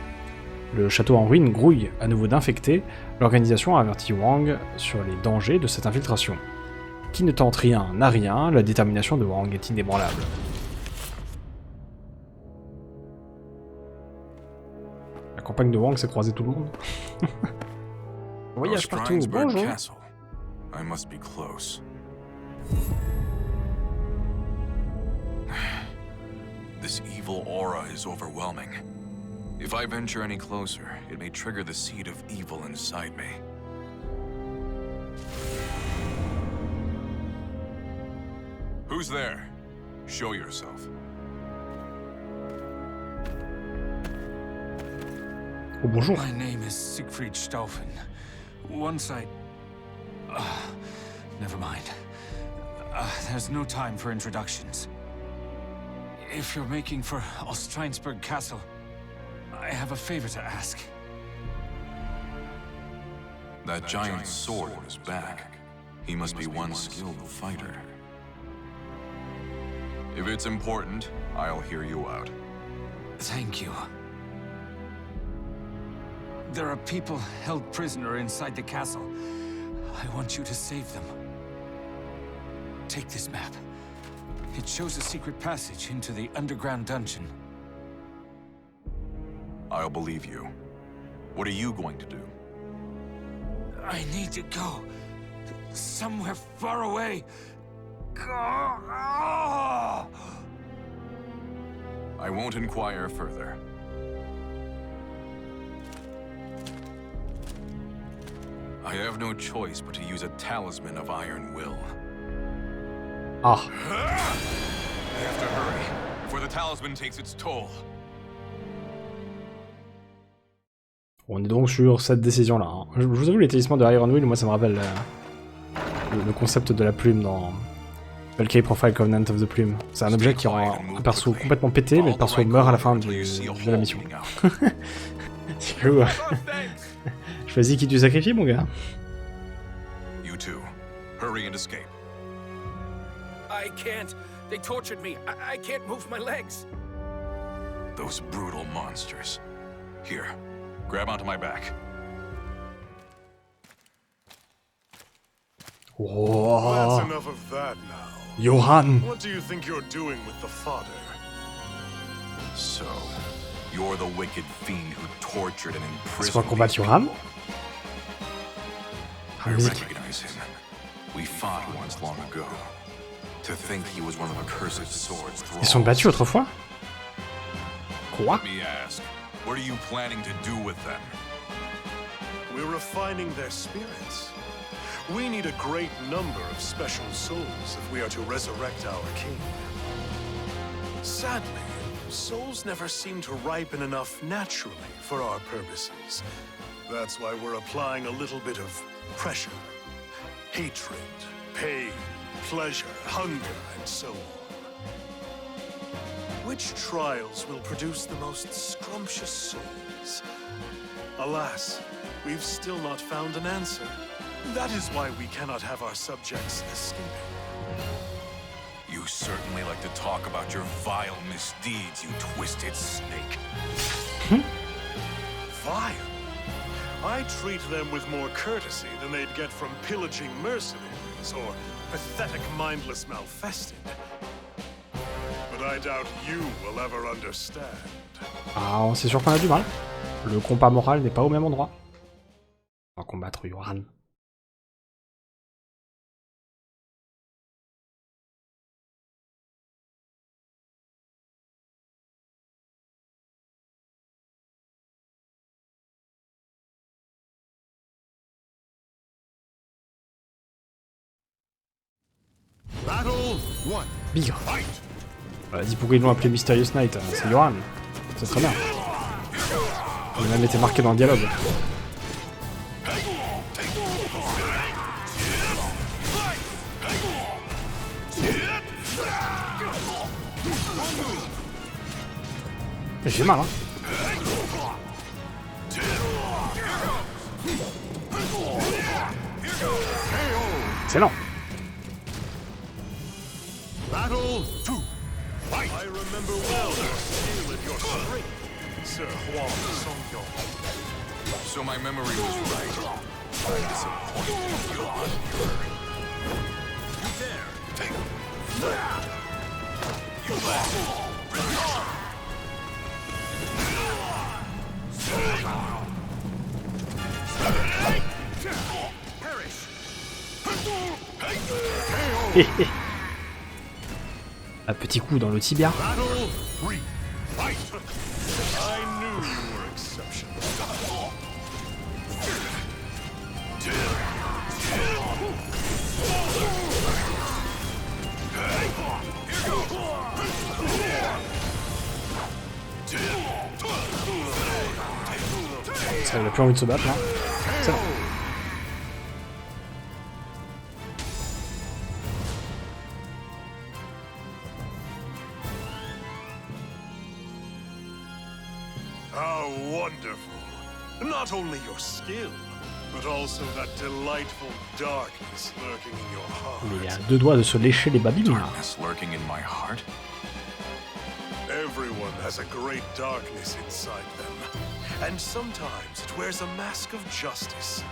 Le château en ruine grouille à nouveau d'infectés, l'organisation a averti Hwang sur les dangers de cette infiltration. Qui ne tente rien n'a rien, la détermination de Hwang est inébranlable. La campagne de Hwang s'est croisée tout le monde. Voyage partout, bonjour. Castle. I must be close. This evil aura is overwhelming. If I venture any closer, it may trigger the seed of evil inside me. Who's there? Show yourself. Oh, bonjour. My name is Siegfried Stauffen. Once I... never mind. There's no time for introductions. If you're making for Ostrainsburg Castle, I have a favor to ask. That giant sword on his back. He must be one skilled fighter. If it's important, I'll hear you out. Thank you. There are people held prisoner inside the castle. I want you to save them. Take this map. It shows a secret passage into the underground dungeon. I'll believe you. What are you going to do? I need to go. Somewhere far away. I won't inquire further. I have no choice but to use a talisman of iron will. Ah. I have to hurry, before the talisman takes its toll. On est donc sur cette décision-là. Hein. Je vous avoue, les talismans de Iron Will, moi ça me rappelle le concept de la plume dans Valkyrie Profile Covenant of the Plume. C'est un objet qui rend un perso complètement pété, mais le perso meurt à la fin de la mission. Du coup, choisis qui tu sacrifies, mon gars. You two, hurry and escape. I can't. They tortured me. I can't move my legs. Those brutal monsters. Here, grab onto my back. Oh, That's enough of that now. Johan. What do you think you're doing with the father? So, you're the wicked fiend who tortured and C'est quoi imprisoned combattre these Johan? people? I recognize him. We fought once long ago. To think he was one of accursed swords. Ils sont battus autrefois? Quoi? Let me ask, what are you planning to do with them? We're refining their spirits. We need a great number of special souls if we are to resurrect our king. Sadly, souls never seem to ripen enough naturally for our purposes. That's why we're applying a little bit of pressure. Hatred, pain, pleasure, hunger, and so on. Which trials will produce the most scrumptious souls? Alas, we've still not found an answer. That is why we cannot have our subjects escaping. You certainly like to talk about your vile misdeeds, you twisted snake. Vile? I treat them with more courtesy than they'd get from pillaging mercenaries or pathetic mindless malfested. But I doubt you will ever understand. Ah, c'est sûr qu'on a du mal. Le combat moral n'est pas au même endroit. On va combattre Johan. Battle 1. Bigre. Vas-y, pourquoi ils l'ont appelé Mysterious Knight? C'est Johan. C'est très bien. Il a même été marqué dans le dialogue. J'ai mal, hein. Excellent. Battle 2. I remember well your skill and your strength, Sir Hwang Song-yong. So my memory was right. I'm disappointed in you. You dare! Take him! You left! Perish! Un petit coup dans le tibia. Battle 3. Fight! I knew you were exceptional. Ça, il a plus envie de se battre là. C'est bon. How wonderful! Not only your skill, but also that delightful darkness lurking in your heart. Mais il est à deux doigts de se lécher les babines. Darkness lurking in my heart? Everyone has a great darkness inside them, and sometimes it wears a mask of justice.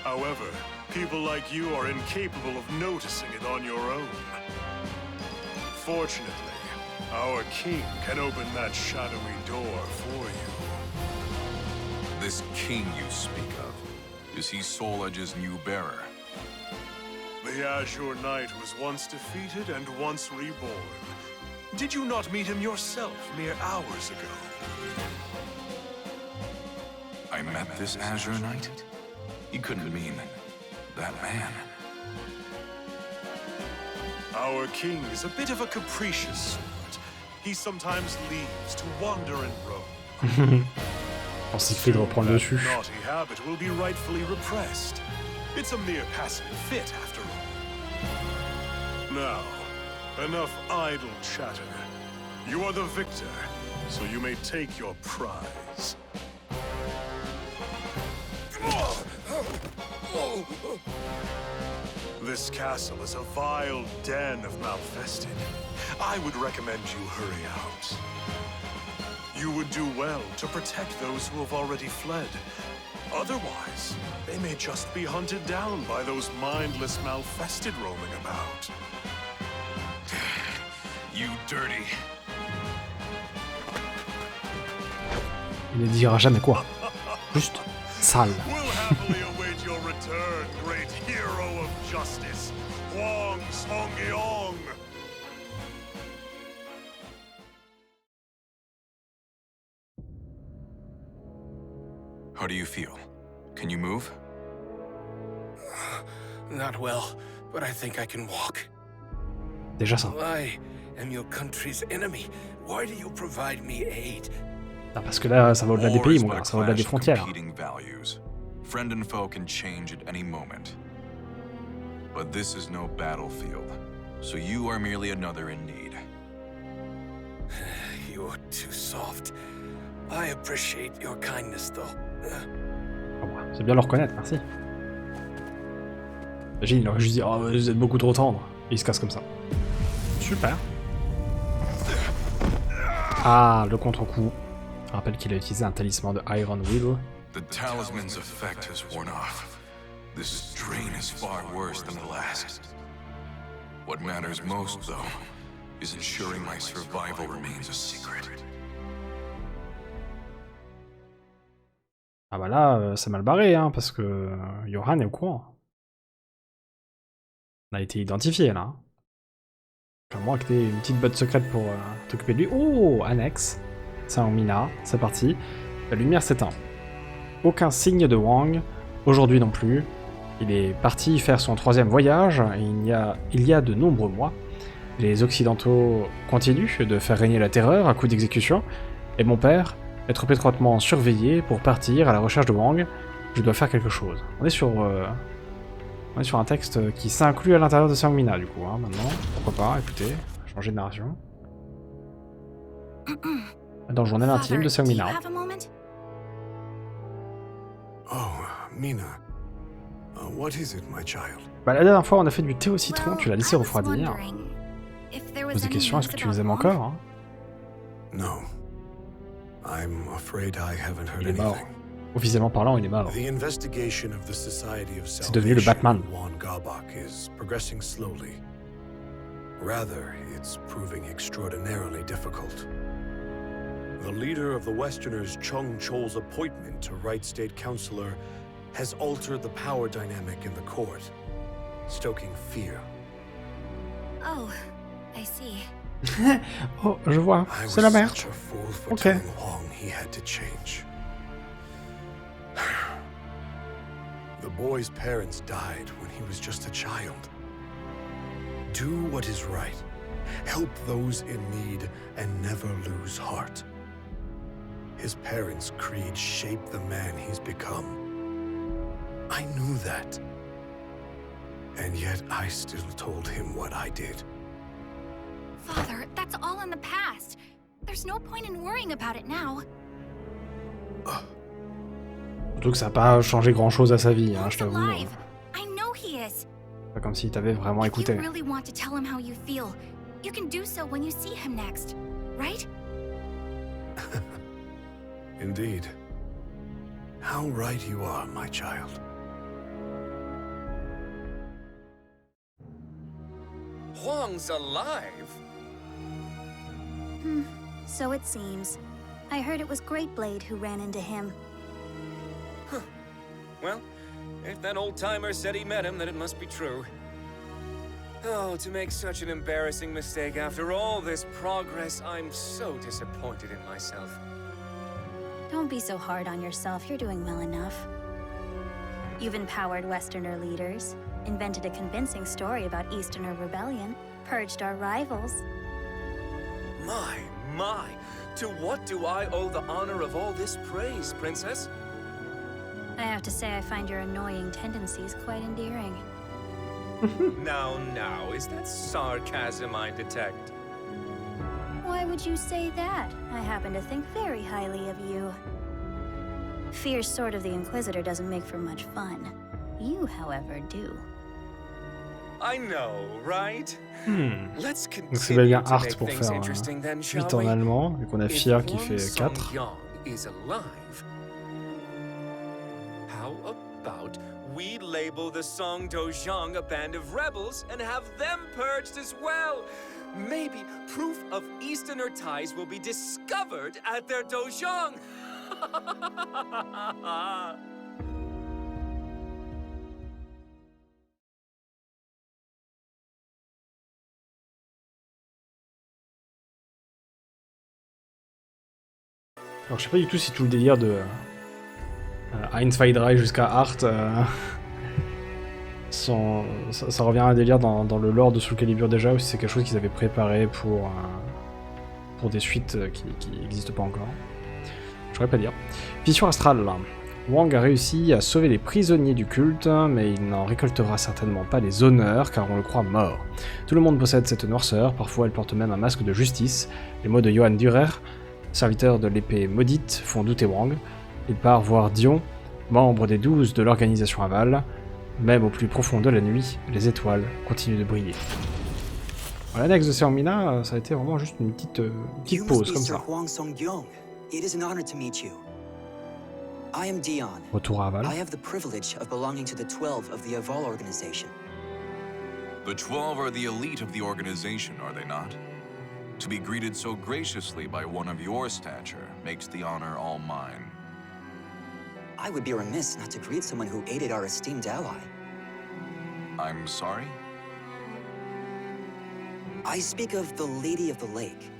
However, people like you are incapable of noticing it on your own. Fortunately, our king can open that shadowy door for you. This king you speak of, is he Soul Edge's new bearer? The Azure Knight was once defeated and once reborn. Did you not meet him yourself mere hours ago? I met this Azure Knight? He couldn't mean that man. Our king is a bit of a capricious sort. He sometimes leaves to wander and roam. On s'y fait de reprendre le dessus. That naughty habit will be rightfully repressed. It's a mere passing fit, after all. Now, enough idle chatter. You are the victor, so you may take your prize. This castle is a vile den of malfested. I would recommend you hurry out. You would do well to protect those who have already fled. Otherwise, they may just be hunted down by those mindless malfested roaming about. You dirty. Il ne dira jamais quoi. Juste sale. We'll happily await your return, great hero of justice, Hwang Song-yeong. How do you feel? Can you move? Not well, but I think I can walk. Déjà ça. I am your country's enemy. Why do you provide me aid? Ah, parce que là, ça va au-delà des pays, mon gars, ça va au-delà des frontières. Friend and foe can change at any moment. But this is no battlefield, so you are merely another in need. You're too soft. I appreciate your kindness, though. Oh, bah, c'est bien de le reconnaître, merci. Imagine, il aurait juste dit, oh, vous êtes beaucoup trop tendre. Et il se casse comme ça. Super. Ah, le contre-coup. Je rappelle qu'il a utilisé un talisman de Iron Will. The talisman's effect has worn off. This strain is far worse than the last. What matters most, though, is ensuring my survival remains a secret. Ah bah là, c'est mal barré, hein, parce que Johan est au courant. On a été identifié, là. À moins que t'aies une petite botte secrète pour t'occuper de lui. Oh, Annexe. Seong Mi-na, c'est parti. La lumière s'éteint. Aucun signe de Hwang, aujourd'hui non plus. Il est parti faire son 3e voyage, il y a de nombreux mois. Les Occidentaux continuent de faire régner la terreur à coup d'exécution, et mon père est trop étroitement surveillé pour partir à la recherche de Hwang. Je dois faire quelque chose. On est sur un texte qui s'inclut à l'intérieur de Seong Mi-na, du coup, hein, maintenant. Pourquoi pas, écoutez, changer de narration. Dans le journal intime de Seong Mi-na. Oh, Mina. What is it, my child? Bah, la dernière fois, on a fait du thé au citron, tu l'as laissé refroidir. Pose des questions, est-ce que tu les aimes encore, hein? No. I'm afraid I haven't heard Il est mort. anything. Officiellement parlant, il est mort. The investigation of the Society of C'est devenu le Batman. is progressing slowly. Rather, it's proving extraordinarily difficult. The leader of the Westerners, Chung Chol's appointment to Right State Councilor has altered the power dynamic in the court, stoking fear. Oh, I see. Oh, je vois, c'est la merde. Ok. Hwang he had to change. The boy's parents died when he was just a child. Do what is right. Help those in need and never lose heart. His parents' creed shaped the man he's become. I knew that. And yet I still told him what I did. Father, that's all in the past. There's no point in worrying about it now. Surtout que ça n'a pas changé grand-chose à sa vie, hein, je t'avoue. I know he is. Pas comme s'il t'avait vraiment écouté. If you really want to tell him how you feel, you can do so when you see him next, right? Indeed. How right you are, my child. Hwang's alive? So it seems. I heard it was Greatblade who ran into him. Huh. Well, if that old-timer said he met him, then it must be true. Oh, to make such an embarrassing mistake after all this progress, I'm so disappointed in myself. Don't be so hard on yourself, you're doing well enough. You've empowered Westerner leaders, invented a convincing story about Easterner rebellion, purged our rivals. My, to what do I owe the honor of all this praise, Princess? I have to say I find your annoying tendencies quite endearing. Now, is that sarcasm I detect? Why would you say that? I happen to think very highly of you. Fierce sword of the Inquisitor doesn't make for much fun. You, however, do. I know, right? Let's Donc c'est bel continue bien to Art make pour things faire interesting then, 8 shall en we? allemand, et qu'on a If Fia qui Hwang fait 4. Song-yong is alive, how about we label the Song Dojang a band of rebels and have them purged as well? Maybe proof of Easterner ties will be discovered at their Dojang. Alors je sais pas du tout si tout le délire de Einzweidrei jusqu'à Art, ça revient à un délire dans le lore de SoulCalibur déjà, ou si c'est quelque chose qu'ils avaient préparé pour des suites qui n'existent pas encore. Je pourrais pas dire. Fissure Astrale. Hwang a réussi à sauver les prisonniers du culte, mais il n'en récoltera certainement pas les honneurs, car on le croit mort. Tout le monde possède cette noirceur, parfois elle porte même un masque de justice. Les mots de Johann Dürer, serviteur de l'épée Maudite, font douter Hwang. Il part voir Dion, membre des 12 de l'organisation Aval. Même au plus profond de la nuit, les étoiles continuent de briller. Voilà, l'annexe de Seong Mi-na, ça a été vraiment juste une petite pause comme ça. It is an honor to meet you. I am Dion. Retour à Aval. I have the privilege of belonging to the 12 of the Aval organization. The 12 are the elite of the organization, are they not? To be greeted so graciously by one of your stature makes the honor all mine. I would be remiss not to greet someone who aided our esteemed ally. I'm sorry? I speak of the Lady of the Lake.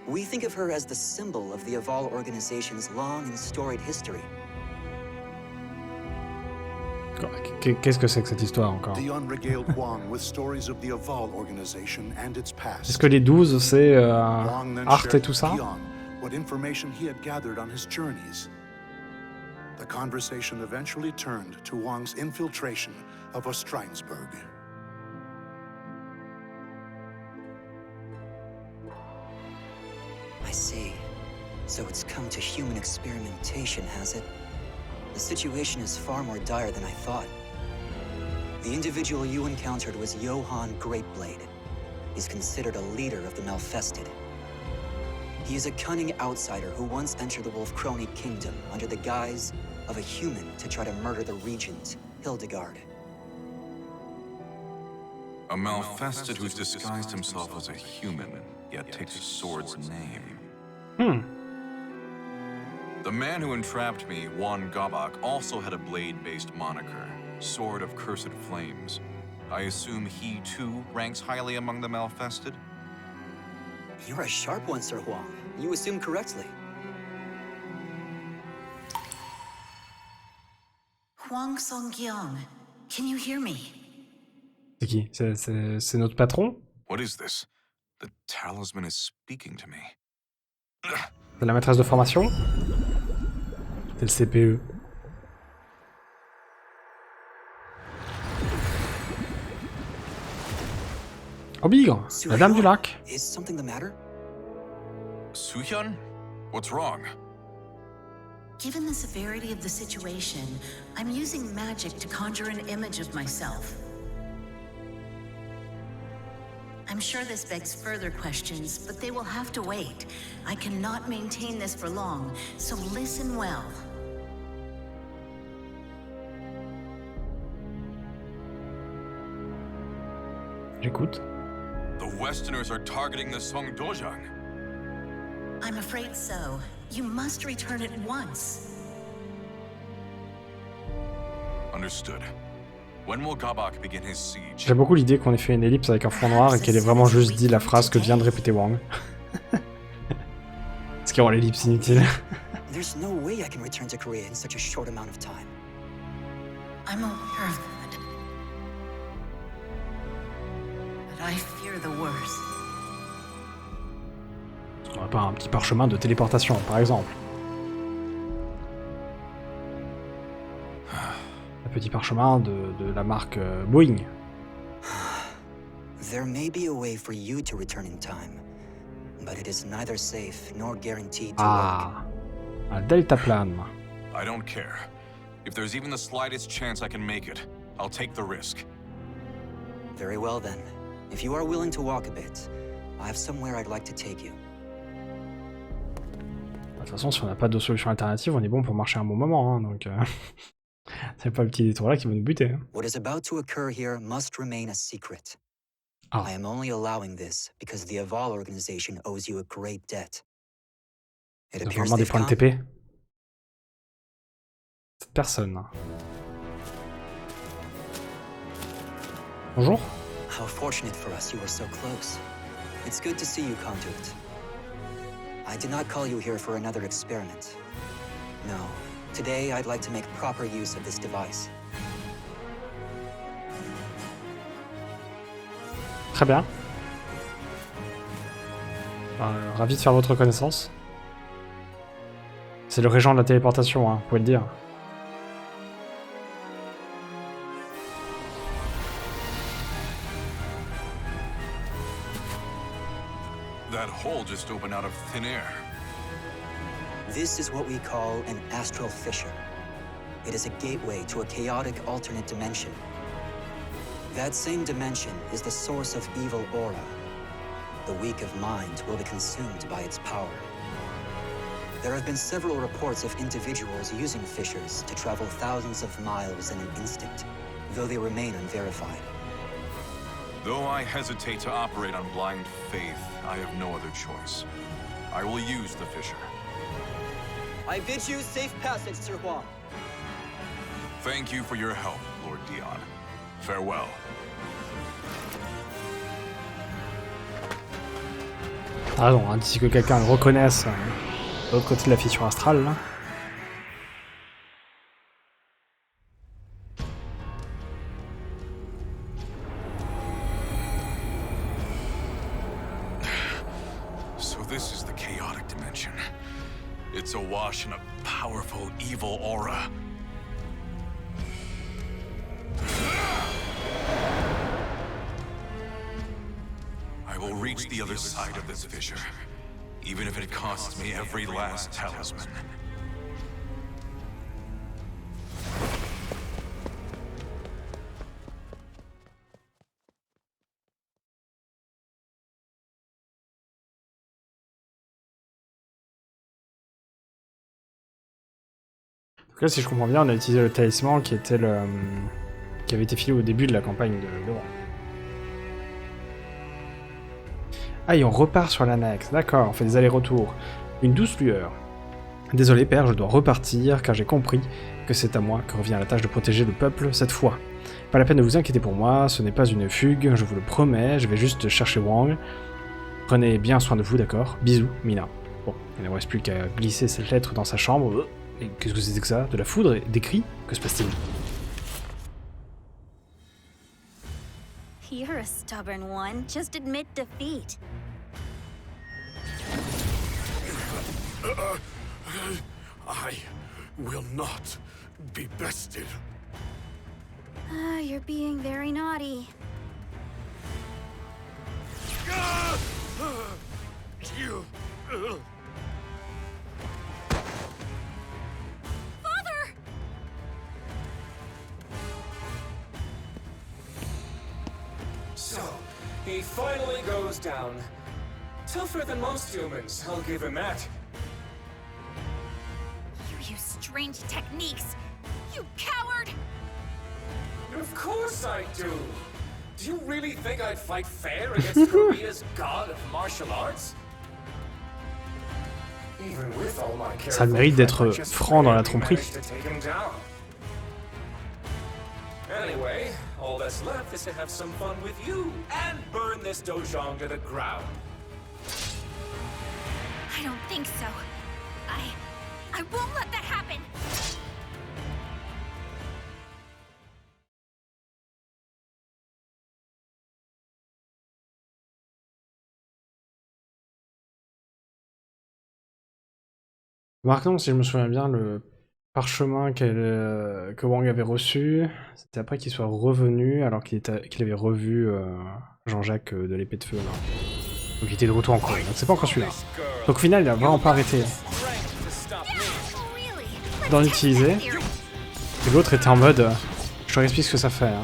We think of her as the symbol of the Aval organization's long and storied history. Qu'est-ce que c'est que cette histoire encore? Dion regaled Hwang with stories of the Aval organization and its past. Est-ce que les 12 c'est Hwang then Art et shared tout ça? with Dion what information he had gathered on his journeys. The conversation eventually turned to Hwang's infiltration of Ostrainsburg. I see. So it's come to human experimentation, has it? The situation is far more dire than I thought. The individual you encountered was Johann Greatblade. He's considered a leader of the Malfested. He is a cunning outsider who once entered the Wolf Crony Kingdom under the guise of a human to try to murder the regent, Hildegard. A Malfested who's disguised himself as a human, yet takes a sword's name. The man who entrapped me, Juan Gabak, also had a blade-based moniker, Sword of Cursed Flames. I assume he, too, ranks highly among the Malfested? You're a sharp one, Sir Hwang. You assume correctly. Hwang Song-gyong, can you hear me? C'est qui? C'est notre patron? What is this? The talisman is speaking to me. C'est la maîtresse de formation? C'est le CPE. Oh bigre! La dame du lac! Is something the matter? Suhyun? What's wrong? Given the severity of the situation, I'm using magic to conjure an image of myself. I'm sure this begs further questions, but they will have to wait. I cannot maintain this for long, so listen well. J'écoute. The Westerners are targeting the Song Dojang. I'm afraid so. You must return at once. Understood. When will Gabak begin his siege? J'aime beaucoup l'idée qu'on ait fait une ellipse avec un fond noir et qu'elle ait vraiment juste dit la phrase que vient de répéter Hwang. Ce qui rend l'ellipse inutile. There's no way I can return to Korea in such a short amount of time. I'm aware of that. But I fear the worst. On n'a pas un petit parchemin de téléportation, par exemple. Un petit parchemin de la marque Boeing. There may be a way for you to return in time, but it is neither safe nor guaranteed to Ah, un deltaplane. I don't care. If there's even the slightest chance I can make it, I'll take the risk. Very well then. If you are willing to walk a bit, I have somewhere I'd like to take you. De toute façon, si on n'a pas de solution alternative, on est bon pour marcher un bon moment, hein, donc c'est pas le petit détour là qui va nous buter. Hein. What is about to occur here must remain a secret. Ah. I am only allowing this because the Aval organization owes you a great debt. It Il y a appears vraiment des they've points de come. TP. Personne. Hein. Bonjour. How fortunate for us you were so close. It's good to see you, Conduct. I did not call you here for another experiment. No. Today, I'd like to make proper use of this device. Très bien. Ravi de faire votre connaissance. C'est le régent de la téléportation, hein, vous pouvez le dire. That hole just opened out of thin air. This is what we call an astral fissure. It is a gateway to a chaotic alternate dimension. That same dimension is the source of evil aura. The weak of mind will be consumed by its power. There have been several reports of individuals using fissures to travel thousands of miles in an instant, though they remain unverified. Though I hesitate to operate on blind faith, I have no other choice. I will use the fissure. I bid you safe passage, Sir Hwang. Thank you for your help, Lord Dion. Farewell. T'as raison, hein, d'ici que quelqu'un le reconnaisse de l'autre côté de la fissure astrale, là. So this is the chaotic dimension. It's awash in a powerful evil aura. I will reach the other side of this fissure, even if it costs me every last talisman. Donc là, si je comprends bien, on a utilisé le talisman qui était le qui avait été filé au début de la campagne de Hwang. Ah, et on repart sur l'annexe. D'accord, on fait des allers-retours. Une douce lueur. Désolé, père, je dois repartir, car j'ai compris que c'est à moi que revient la tâche de protéger le peuple cette fois. Pas la peine de vous inquiéter pour moi, ce n'est pas une fugue, je vous le promets, je vais juste chercher Hwang. Prenez bien soin de vous, d'accord? Bisous, Mi-na. Bon, il ne me reste plus qu'à glisser cette lettre dans sa chambre. Et qu'est-ce que c'était que ça? De la foudre et des cris? Que se passe-t-il? You're a stubborn one. Just admit defeat. I will not be bested. You're being very naughty. Father! So, he finally goes down. Tougher than most humans, I'll give him that. You use strange techniques. You coward! Of course I do. Do you really think I'd fight fair against Korea's god of martial arts? Even with all my Ça a le mérite d'être franc dans la tromperie. Anyway, all that's left is to have some fun with you and burn this dojang to the ground. I don't think so. I won't let that happen! Maintenant, si je me souviens bien, parchemin que Hwang avait reçu, c'était après qu'il soit revenu, alors qu'il avait revu Jean-Jacques de l'épée de feu. Là. Donc il était de retour en Corée, donc c'est pas encore celui-là. Donc au final, il a vraiment pas arrêté d'en utiliser. Et l'autre était en mode, je te explique ce que ça fait. Hein.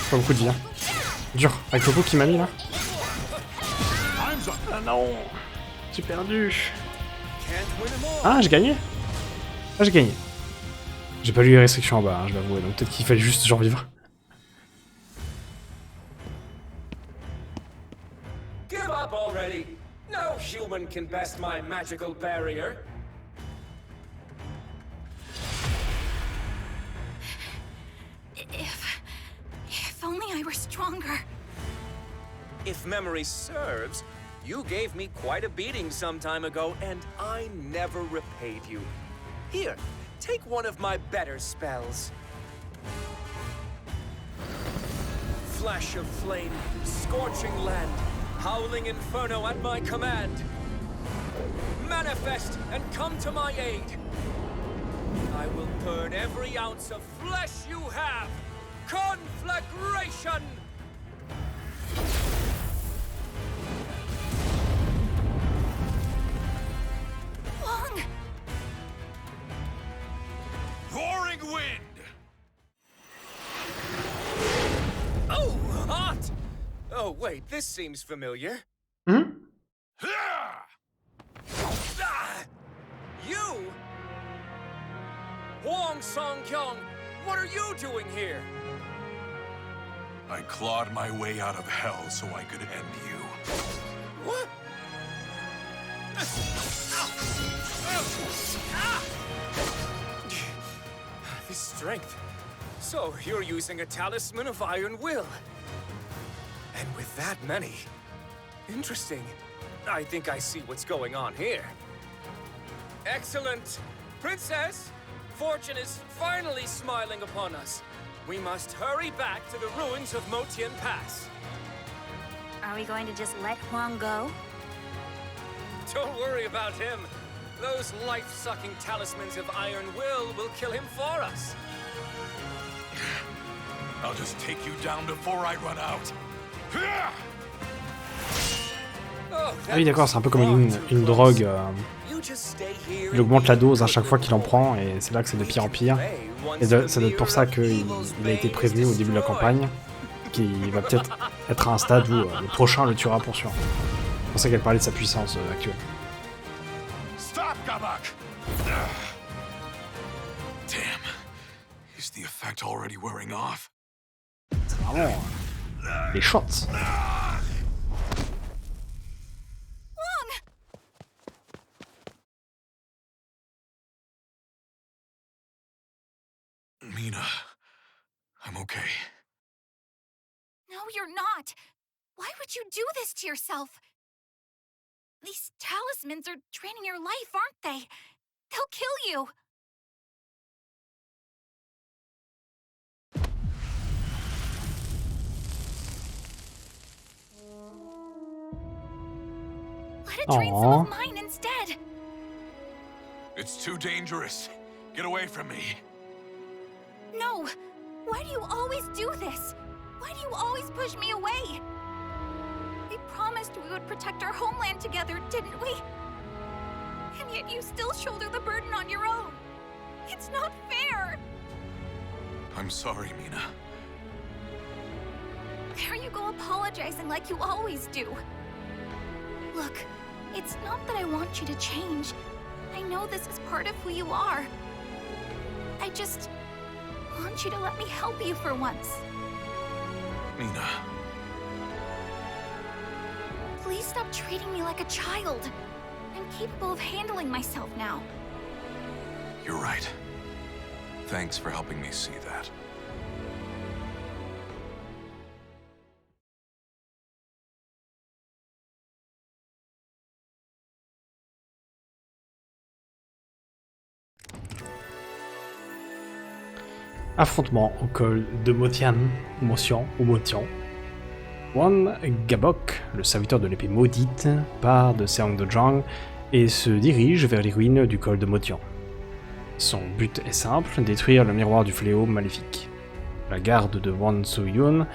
Pas beaucoup de vie. Hein. Dur, avec le coup qu'il m'a mis là. Ah non, j'ai perdu. Ah, j'ai gagné. Ah, j'ai gagné. J'ai pas lu les restrictions en bas, hein, je l'avoue, donc peut-être qu'il fallait juste survivre. Give up already. No human can best my magical barrier. If only I were stronger. If memory serves, you gave me quite a beating some time ago, and I never repaid you. Here, take one of my better spells. Flash of flame, scorching land, howling inferno at my command. Manifest and come to my aid. I will burn every ounce of flesh you have. Conflagration! Hwang! Roaring wind! Oh, hot! Oh, wait, this seems familiar. Hmm? Ah, you? Hwang Song-kyung, what are you doing here? I clawed my way out of hell so I could end you. What? This strength. So, you're using a talisman of iron will. And with that many. Interesting. I think I see what's going on here. Excellent. Princess, fortune is finally smiling upon us. We must hurry back to the ruins of Motien Pass. Are we going to just let Hwang go? Don't worry about him. Those life-sucking talismans of iron will kill him for us. I'll just take you down before I run out. Ah oui d'accord, c'est un peu comme une drogue. Il augmente la dose à chaque fois qu'il en prend et c'est là que c'est de pire en pire. Et ça doit être pour ça qu'il a été prévenu au début de la campagne qu'il va peut-être être à un stade où le prochain le tuera pour sûr. C'est pour ça qu'elle parlait de sa puissance actuelle. Stop, Gabak! Damn. Is the effect already wearing off? C'est vraiment les shots. Mi-na, I'm okay. No, you're not. Why would you do this to yourself? These talismans are draining your life, aren't they? They'll kill you. Let it drain some of mine instead. It's too dangerous. Get away from me. No! Why do you always do this? Why do you always push me away? We promised we would protect our homeland together, didn't we? And yet you still shoulder the burden on your own. It's not fair! I'm sorry, Mi-na. There you go apologizing like you always do. Look, it's not that I want you to change. I know this is part of who you are. I just want you to let me help you for once. Mi-na. Please stop treating me like a child. I'm capable of handling myself now. You're right. Thanks for helping me see that. Affrontement au col de Motien, Motien ou Motien. Hwang Gabok, le serviteur de l'épée maudite, part de Seong de Hwang et se dirige vers les ruines du col de Motien. Son but est simple, détruire le miroir du fléau maléfique. La garde de Hwang So-yoon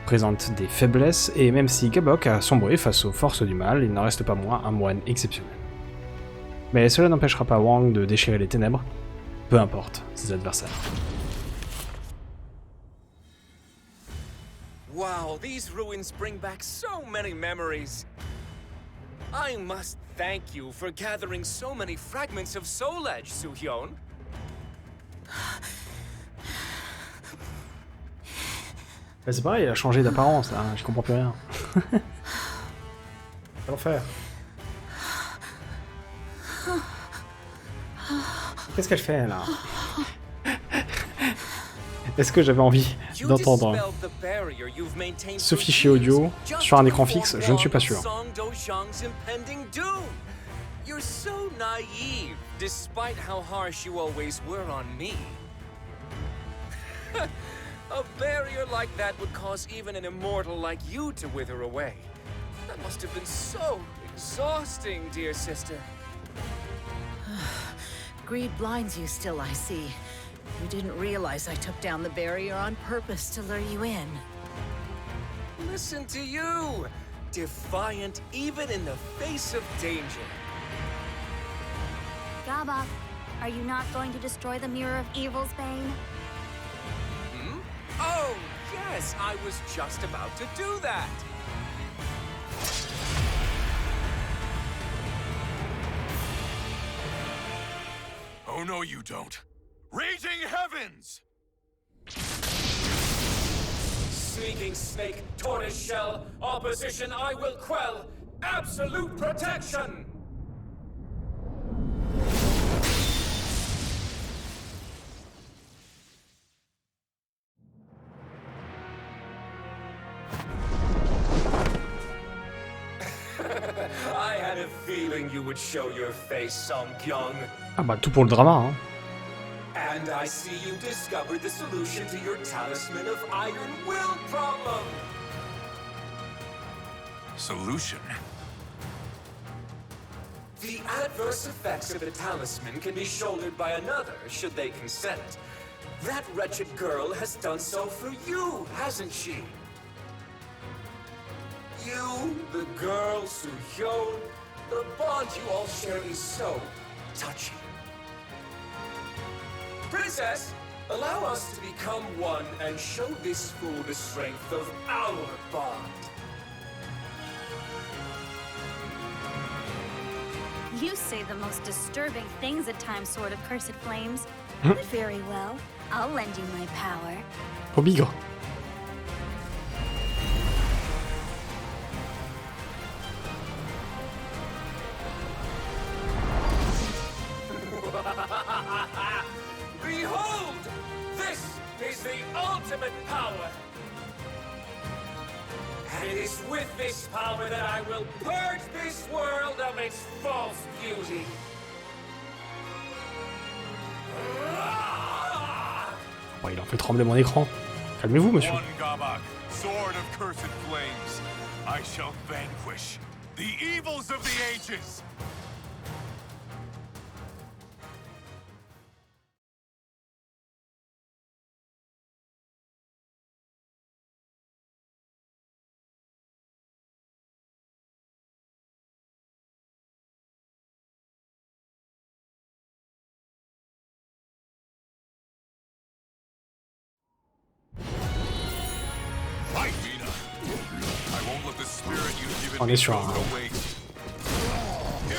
présente des faiblesses et même si Gabok a sombré face aux forces du mal, il n'en reste pas moins un moine exceptionnel. Mais cela n'empêchera pas Hwang de déchirer les ténèbres, peu importe ses adversaires. Wow, these ruins bring back so many memories. I must thank you for gathering so many fragments of Soul Edge, Soo-hyun. Bah c'est pareil, il a changé d'apparence là, je comprends plus rien. C'est l'enfer. Qu'est-ce qu'elle fait là? Est-ce que j'avais envie d'entendre ce fichier audio sur un écran fixe? Je ne suis pas sûr. You're so naive, despite how harsh you always were on me. A barrier like that would cause even an immortal like you to wither away. That must have been so exhausting, dear sister. Greed blinds you still, I see. You didn't realize I took down the barrier on purpose to lure you in. Listen to you! Defiant even in the face of danger. Gabok, are you not going to destroy the Mirror of Evil's Bane? Hmm? Oh, yes, I was just about to do that. Oh no, you don't. Raging heavens! Sneaking snake, tortoise shell, opposition I will quell. Absolute protection! I had a feeling you would show your face, Song-kyung. Ah bah tout pour le drama hein. And I see you discovered the solution to your talisman of iron will problem. Solution? The adverse effects of the talisman can be shouldered by another, should they consent. That wretched girl has done so for you, hasn't she? You, the girl, Soo-hyun, the bond you all share is so touching. Princess, allow us to become one and show this fool the strength of our bond. You say the most disturbing things at times, Sword of Cursed Flames. Very well. I'll lend you my power. Au bigre. Behold! This is the ultimate power! And it is with this power that I will purge this world of its false beauty. Oh, il en fait trembler mon écran. Calmez-vous, monsieur. One Gabok, sword of cursed flames. I shall vanquish the evils of the ages. On est sur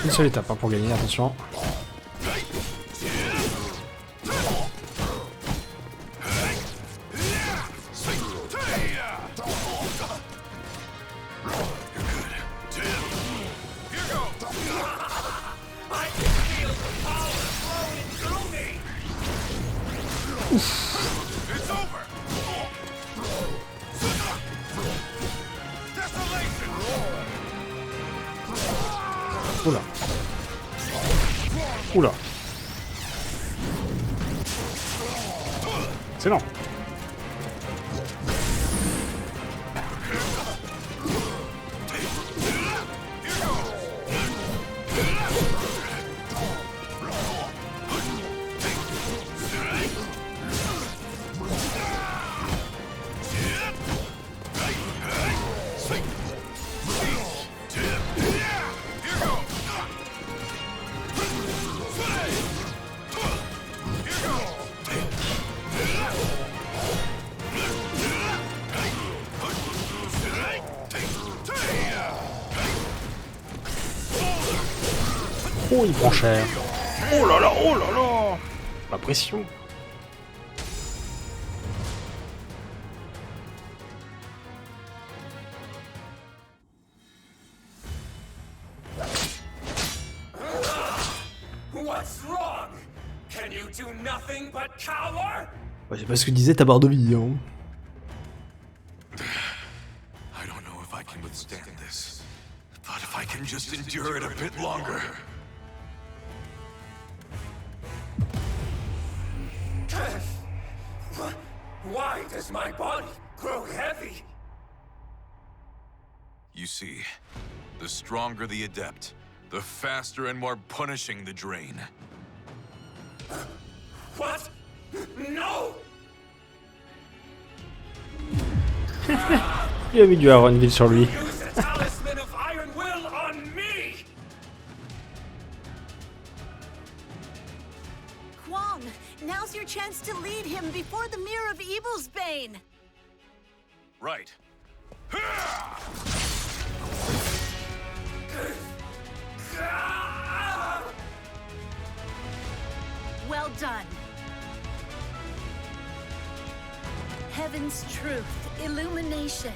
une seule étape hein, pour gagner, attention. Oula. Oula. Excellent. Oh, il prend cher. Oh là là, oh là là. La pression. What's wrong? Can you do nothing but cower? Ouais, c'est pas ce que disait ta barre de vie, hein. I don't know if I can withstand this, but if I can just endure it a bit longer. Why does my body grow heavy? You see, the stronger the adept, the faster and more punishing the drain. What? No! Il a mis du Ironville sur lui. Use the talisman of iron will on me! Hwang, now's your chance to lead him before the mirror of evil's bane. Right. Well done. Heaven's truth, illumination,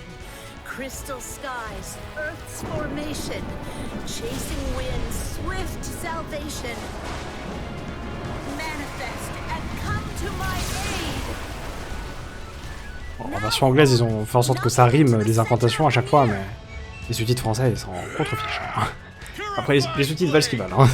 crystal skies, earth's formation, chasing winds, swift salvation. Manifest and come to my aid. En version anglaise, ils ont fait en sorte que ça rime les incantations à chaque fois, mais les sous-titres français, ils s'en contrefichent. Après, les sous-titres valent ce qu'ils valent. Hein.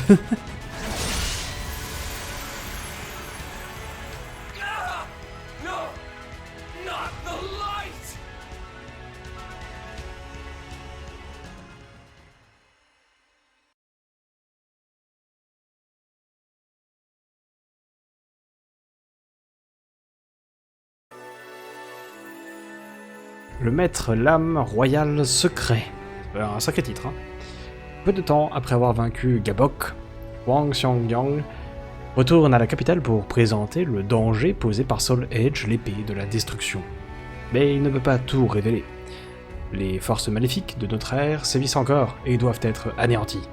Le maître l'âme royale secret. Un sacré titre. Hein. Peu de temps après avoir vaincu Gabok, Hwang Xiangyang retourne à la capitale pour présenter le danger posé par Soul Edge, l'épée de la destruction. Mais il ne peut pas tout révéler. Les forces maléfiques de notre ère sévissent encore et doivent être anéanties.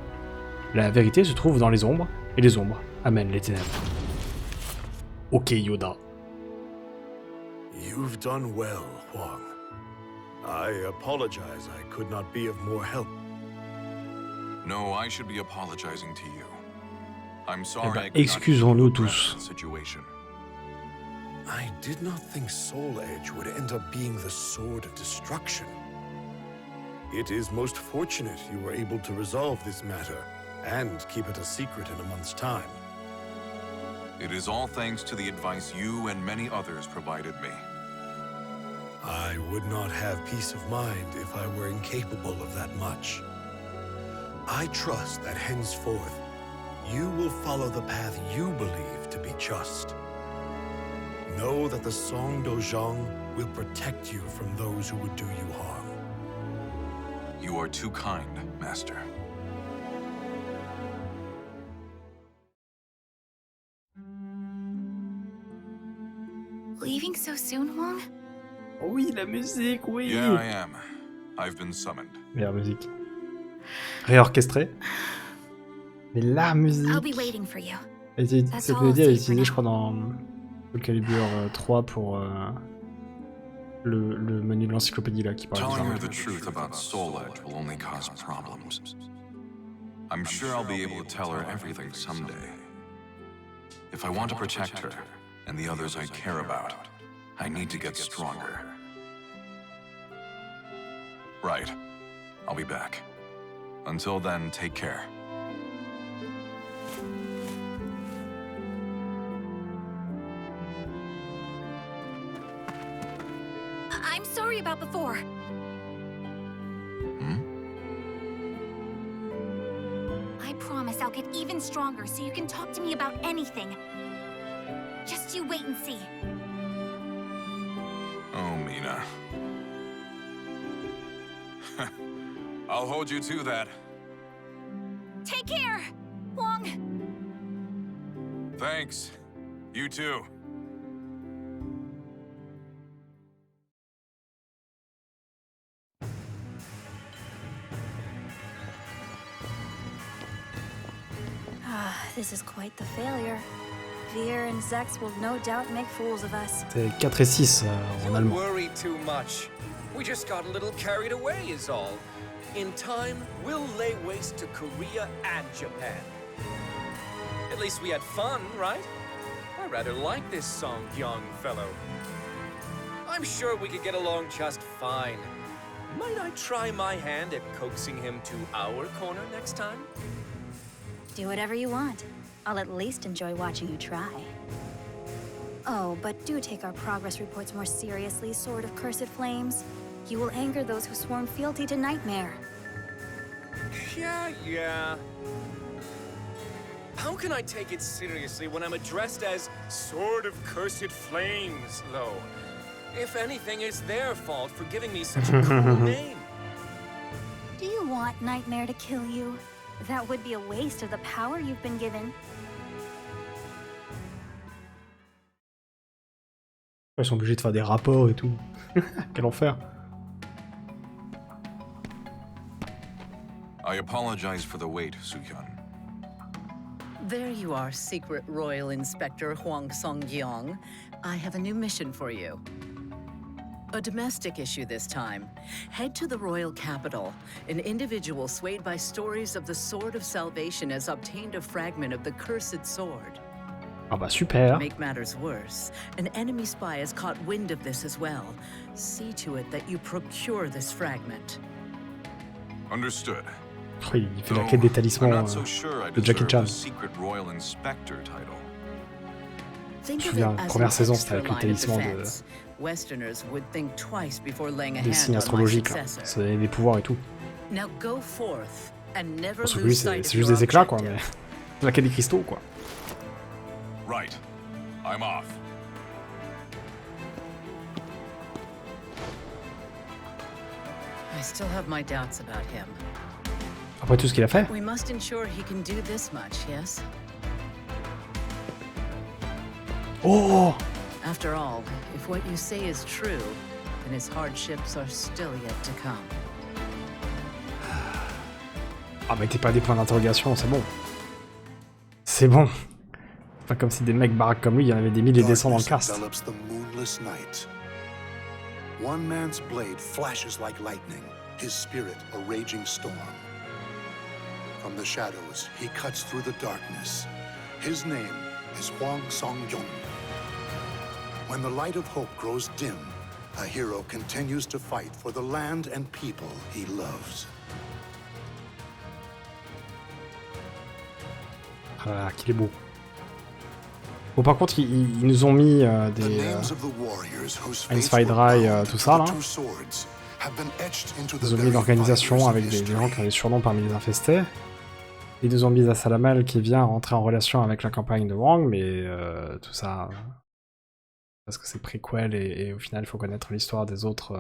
La vérité se trouve dans les ombres, et les ombres amènent les ténèbres. Ok Yoda. You've done well, Hwang. I apologize I could not be of more help. No, I should be apologizing to you. I'm Eh sorry I ben, could not excusons-nous keep you tous. abreast of the situation. I did not think Soul Edge would end up being the sword of destruction. It is most fortunate you were able to resolve this matter and keep it a secret in a month's time. It is all thanks to the advice you and many others provided me. I would not have peace of mind if I were incapable of that much. I trust that henceforth, you will follow the path you believe to be just. Know that the Song Dojang will protect you from those who would do you harm. You are too kind, Master. Leaving so soon, Hwang? Oui, la musique, oui. Yeah, I am. I've been summoned. Meilleure musique. Réorchestrée. Mais la musique. I'll be waiting for you. Cette mélodie elle est utilisée, je crois, dans SoulCalibur 3 pour le menu de l'encyclopédie là qui parle Telling her de the truth about Soul Edge will only cause problems. I'm sure I'll be able to tell her everything someday. If I want to protect her, and the others I care about. I need to get stronger. Right. I'll be back. Until then, take care. I'm sorry about before. I promise I'll get even stronger so you can talk to me about anything. Just you wait and see. Oh, Mi-na. I'll hold you to that. Take care, Hwang. Thanks. You too. This is quite the failure. Veer and Zex will no doubt make fools of us. C'est 4 et 6 en Don't allemand. worry too much. We just got a little carried away is all. In time, we'll lay waste to Korea and Japan. At least we had fun, right? I rather like this Song Young fellow. I'm sure we could get along just fine. Might I try my hand at coaxing him to our corner next time? Do whatever you want. I'll at least enjoy watching you try. Oh, but do take our progress reports more seriously, Sword of Cursed Flames. You will anger those who sworn fealty to Nightmare. Yeah. How can I take it seriously when I'm addressed as Sword of Cursed Flames, though? If anything, it's their fault for giving me such a cool name. Do you want Nightmare to kill you? That would be a waste of the power you've been given. Ils sont obligés de faire des rapports et tout. Quel enfer. I apologize for the wait, Soo-hyun. There you are, Secret Royal Inspector Hwang Song-gyong. I have a new mission for you. A domestic issue this time. Head to the royal capital. An individual swayed by stories of the Sword of Salvation has obtained a fragment of the cursed sword. Ah bah super. To make matters worse, an enemy spy has caught wind of this as well. See to it that you procure this fragment. Understood. Oh, il fait la quête des talismans I'm not so sure I de Jackie deserve Chan. the Secret Royal Inspector title. Je me souviens, première saison, c'était avec le talisman Westerners would think twice before laying a des hand signes on my astrologiques. successor. C'est des pouvoirs et tout. Now go forth and never Parce que lose lui, sight c'est of juste your des éclats, quoi, objective. mais... C'est la quête des cristaux, quoi. Right. I'm off. I still have my doubts about him. Après tout ce qu'il a fait. We must ensure he can do this much, yes? Oh! After all, if what you say is true, then his hardships are still yet to come. Ah, mettez pas des points d'interrogation, c'est bon. C'est bon. C'est pas comme si des mecs baraques comme lui, il y en avait des milliers et des cents dans le cast. Envelops the moonless night. One man's blade flashes like lightning, his spirit a raging storm. From the shadows, he cuts through the darkness. His name is Hwang Song-gyong. When the light of hope grows dim, a hero continues to fight for the land and people he loves. Ah, qu'il est beau. Bon, par contre, ils nous ont mis des... Inspecteur, tout ça, là. Ils ont mis l'organisation avec des gens qui ont des surnoms parmi les infestés. Et nous ont mis Astrale qui vient rentrer en relation avec la campagne de Hwang, mais tout ça... parce que c'est préquel et au final, il faut connaître l'histoire des autres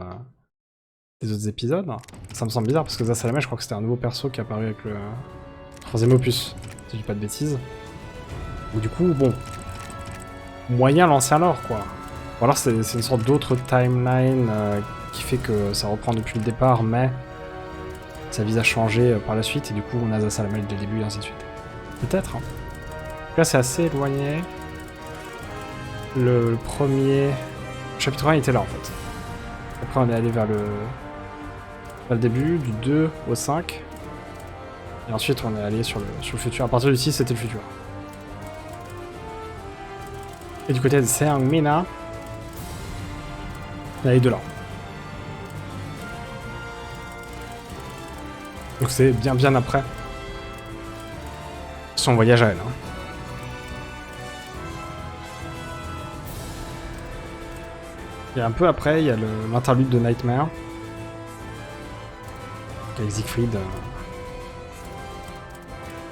épisodes. Ça me semble bizarre, parce que Astrale, je crois que c'était un nouveau perso qui est apparu avec le 3ème opus, si je dis pas de bêtises. Ou du coup, bon... moyen l'ancien lore, quoi. Ou alors c'est une sorte d'autre timeline qui fait que ça reprend depuis le départ, mais ça vise à changer par la suite, et du coup on a Astrale dès le début, et ainsi de suite. Peut-être, hein. Là c'est assez éloigné. Le premier... chapitre 1 était là, en fait. Après on est allé vers le début, du 2 au 5. Et ensuite on est allé sur le futur. À partir du 6, c'était le futur. Et du côté de Seong Mi-na, il y a les deux là. Donc c'est bien après son voyage à elle. Hein. Et un peu après, il y a l'interlude de Nightmare. Avec Siegfried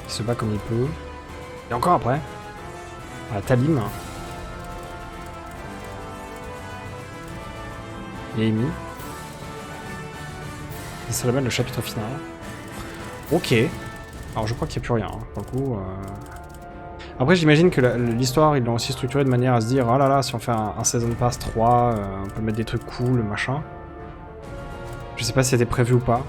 qui se bat comme il peut. Et encore après, à Talim. Et Amy. Et ça s'appelle le chapitre final. Ok. Alors je crois qu'il n'y a plus rien, hein, pour le coup. Après j'imagine que l'histoire, ils l'ont aussi structurée de manière à se dire, oh là là, si on fait un Season Pass 3, on peut mettre des trucs cool, machin. Je sais pas si c'était prévu ou pas.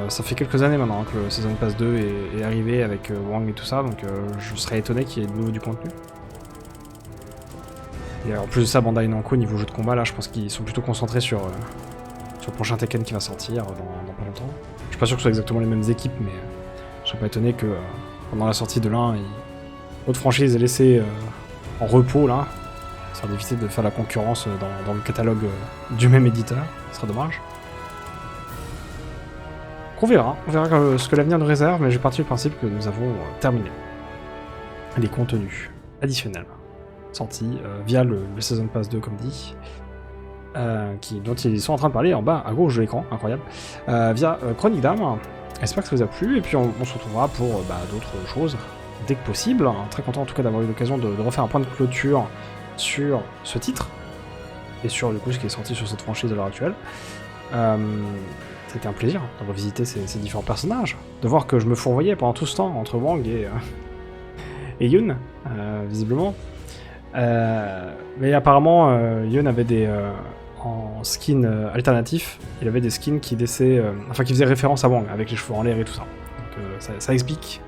Ça fait quelques années maintenant que le Season Pass 2 est arrivé avec Hwang et tout ça, donc je serais étonné qu'il y ait de nouveau du contenu. Et en plus de ça, Bandai Namco, niveau jeu de combat, là, je pense qu'ils sont plutôt concentrés sur le prochain Tekken qui va sortir dans pas longtemps. Je suis pas sûr que ce soit exactement les mêmes équipes, mais je serais pas étonné que pendant la sortie de l'un, l'autre franchise est laissée en repos, là, histoire d'éviter de faire la concurrence dans le catalogue du même éditeur. Ce serait dommage. On verra ce que l'avenir nous réserve, mais j'ai parti du principe que nous avons terminé les contenus additionnels sortis via le Season Pass 2, comme dit, dont ils sont en train de parler en bas à gauche de l'écran, incroyable, via Chronique d'âme. J'espère que ça vous a plu, et puis on se retrouvera pour d'autres choses dès que possible. Très content en tout cas d'avoir eu l'occasion de refaire un point de clôture sur ce titre, et sur du coup ce qui est sorti sur cette franchise à l'heure actuelle. C'était un plaisir de revisiter ces différents personnages, de voir que je me fourvoyais pendant tout ce temps entre Hwang et Yun, visiblement. Mais apparemment, Yun avait des... en skin alternatif, il avait des skins qui laissaient... qui faisaient référence à Hwang, avec les cheveux en l'air et tout ça. Donc ça explique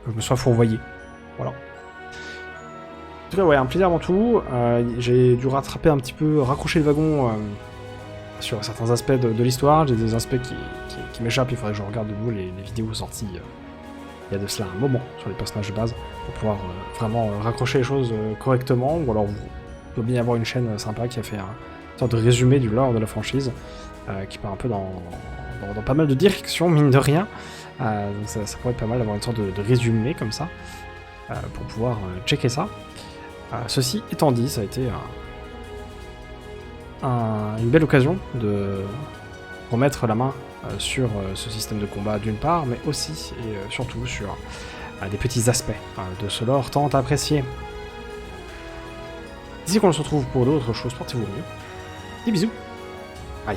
que je me sois fourvoyé. Voilà. En tout cas, ouais, un plaisir avant tout. J'ai dû rattraper un petit peu, raccrocher le wagon sur certains aspects de l'histoire. J'ai des aspects qui m'échappent, il faudrait que je regarde de nouveau les vidéos sorties il y a de cela un moment sur les personnages de base, pour pouvoir vraiment raccrocher les choses correctement, ou alors vous pouvez bien y avoir une chaîne sympa qui a fait une sorte de résumé du lore de la franchise, qui part un peu dans pas mal de directions, mine de rien. Donc ça pourrait être pas mal d'avoir une sorte de résumé comme ça, pour pouvoir checker ça. Ceci étant dit, ça a été une belle occasion de remettre la main sur ce système de combat d'une part, mais aussi et surtout sur des petits aspects de ce lore tant apprécié. D'ici qu'on se retrouve pour d'autres choses, portez-vous mieux. Des bisous. Bye.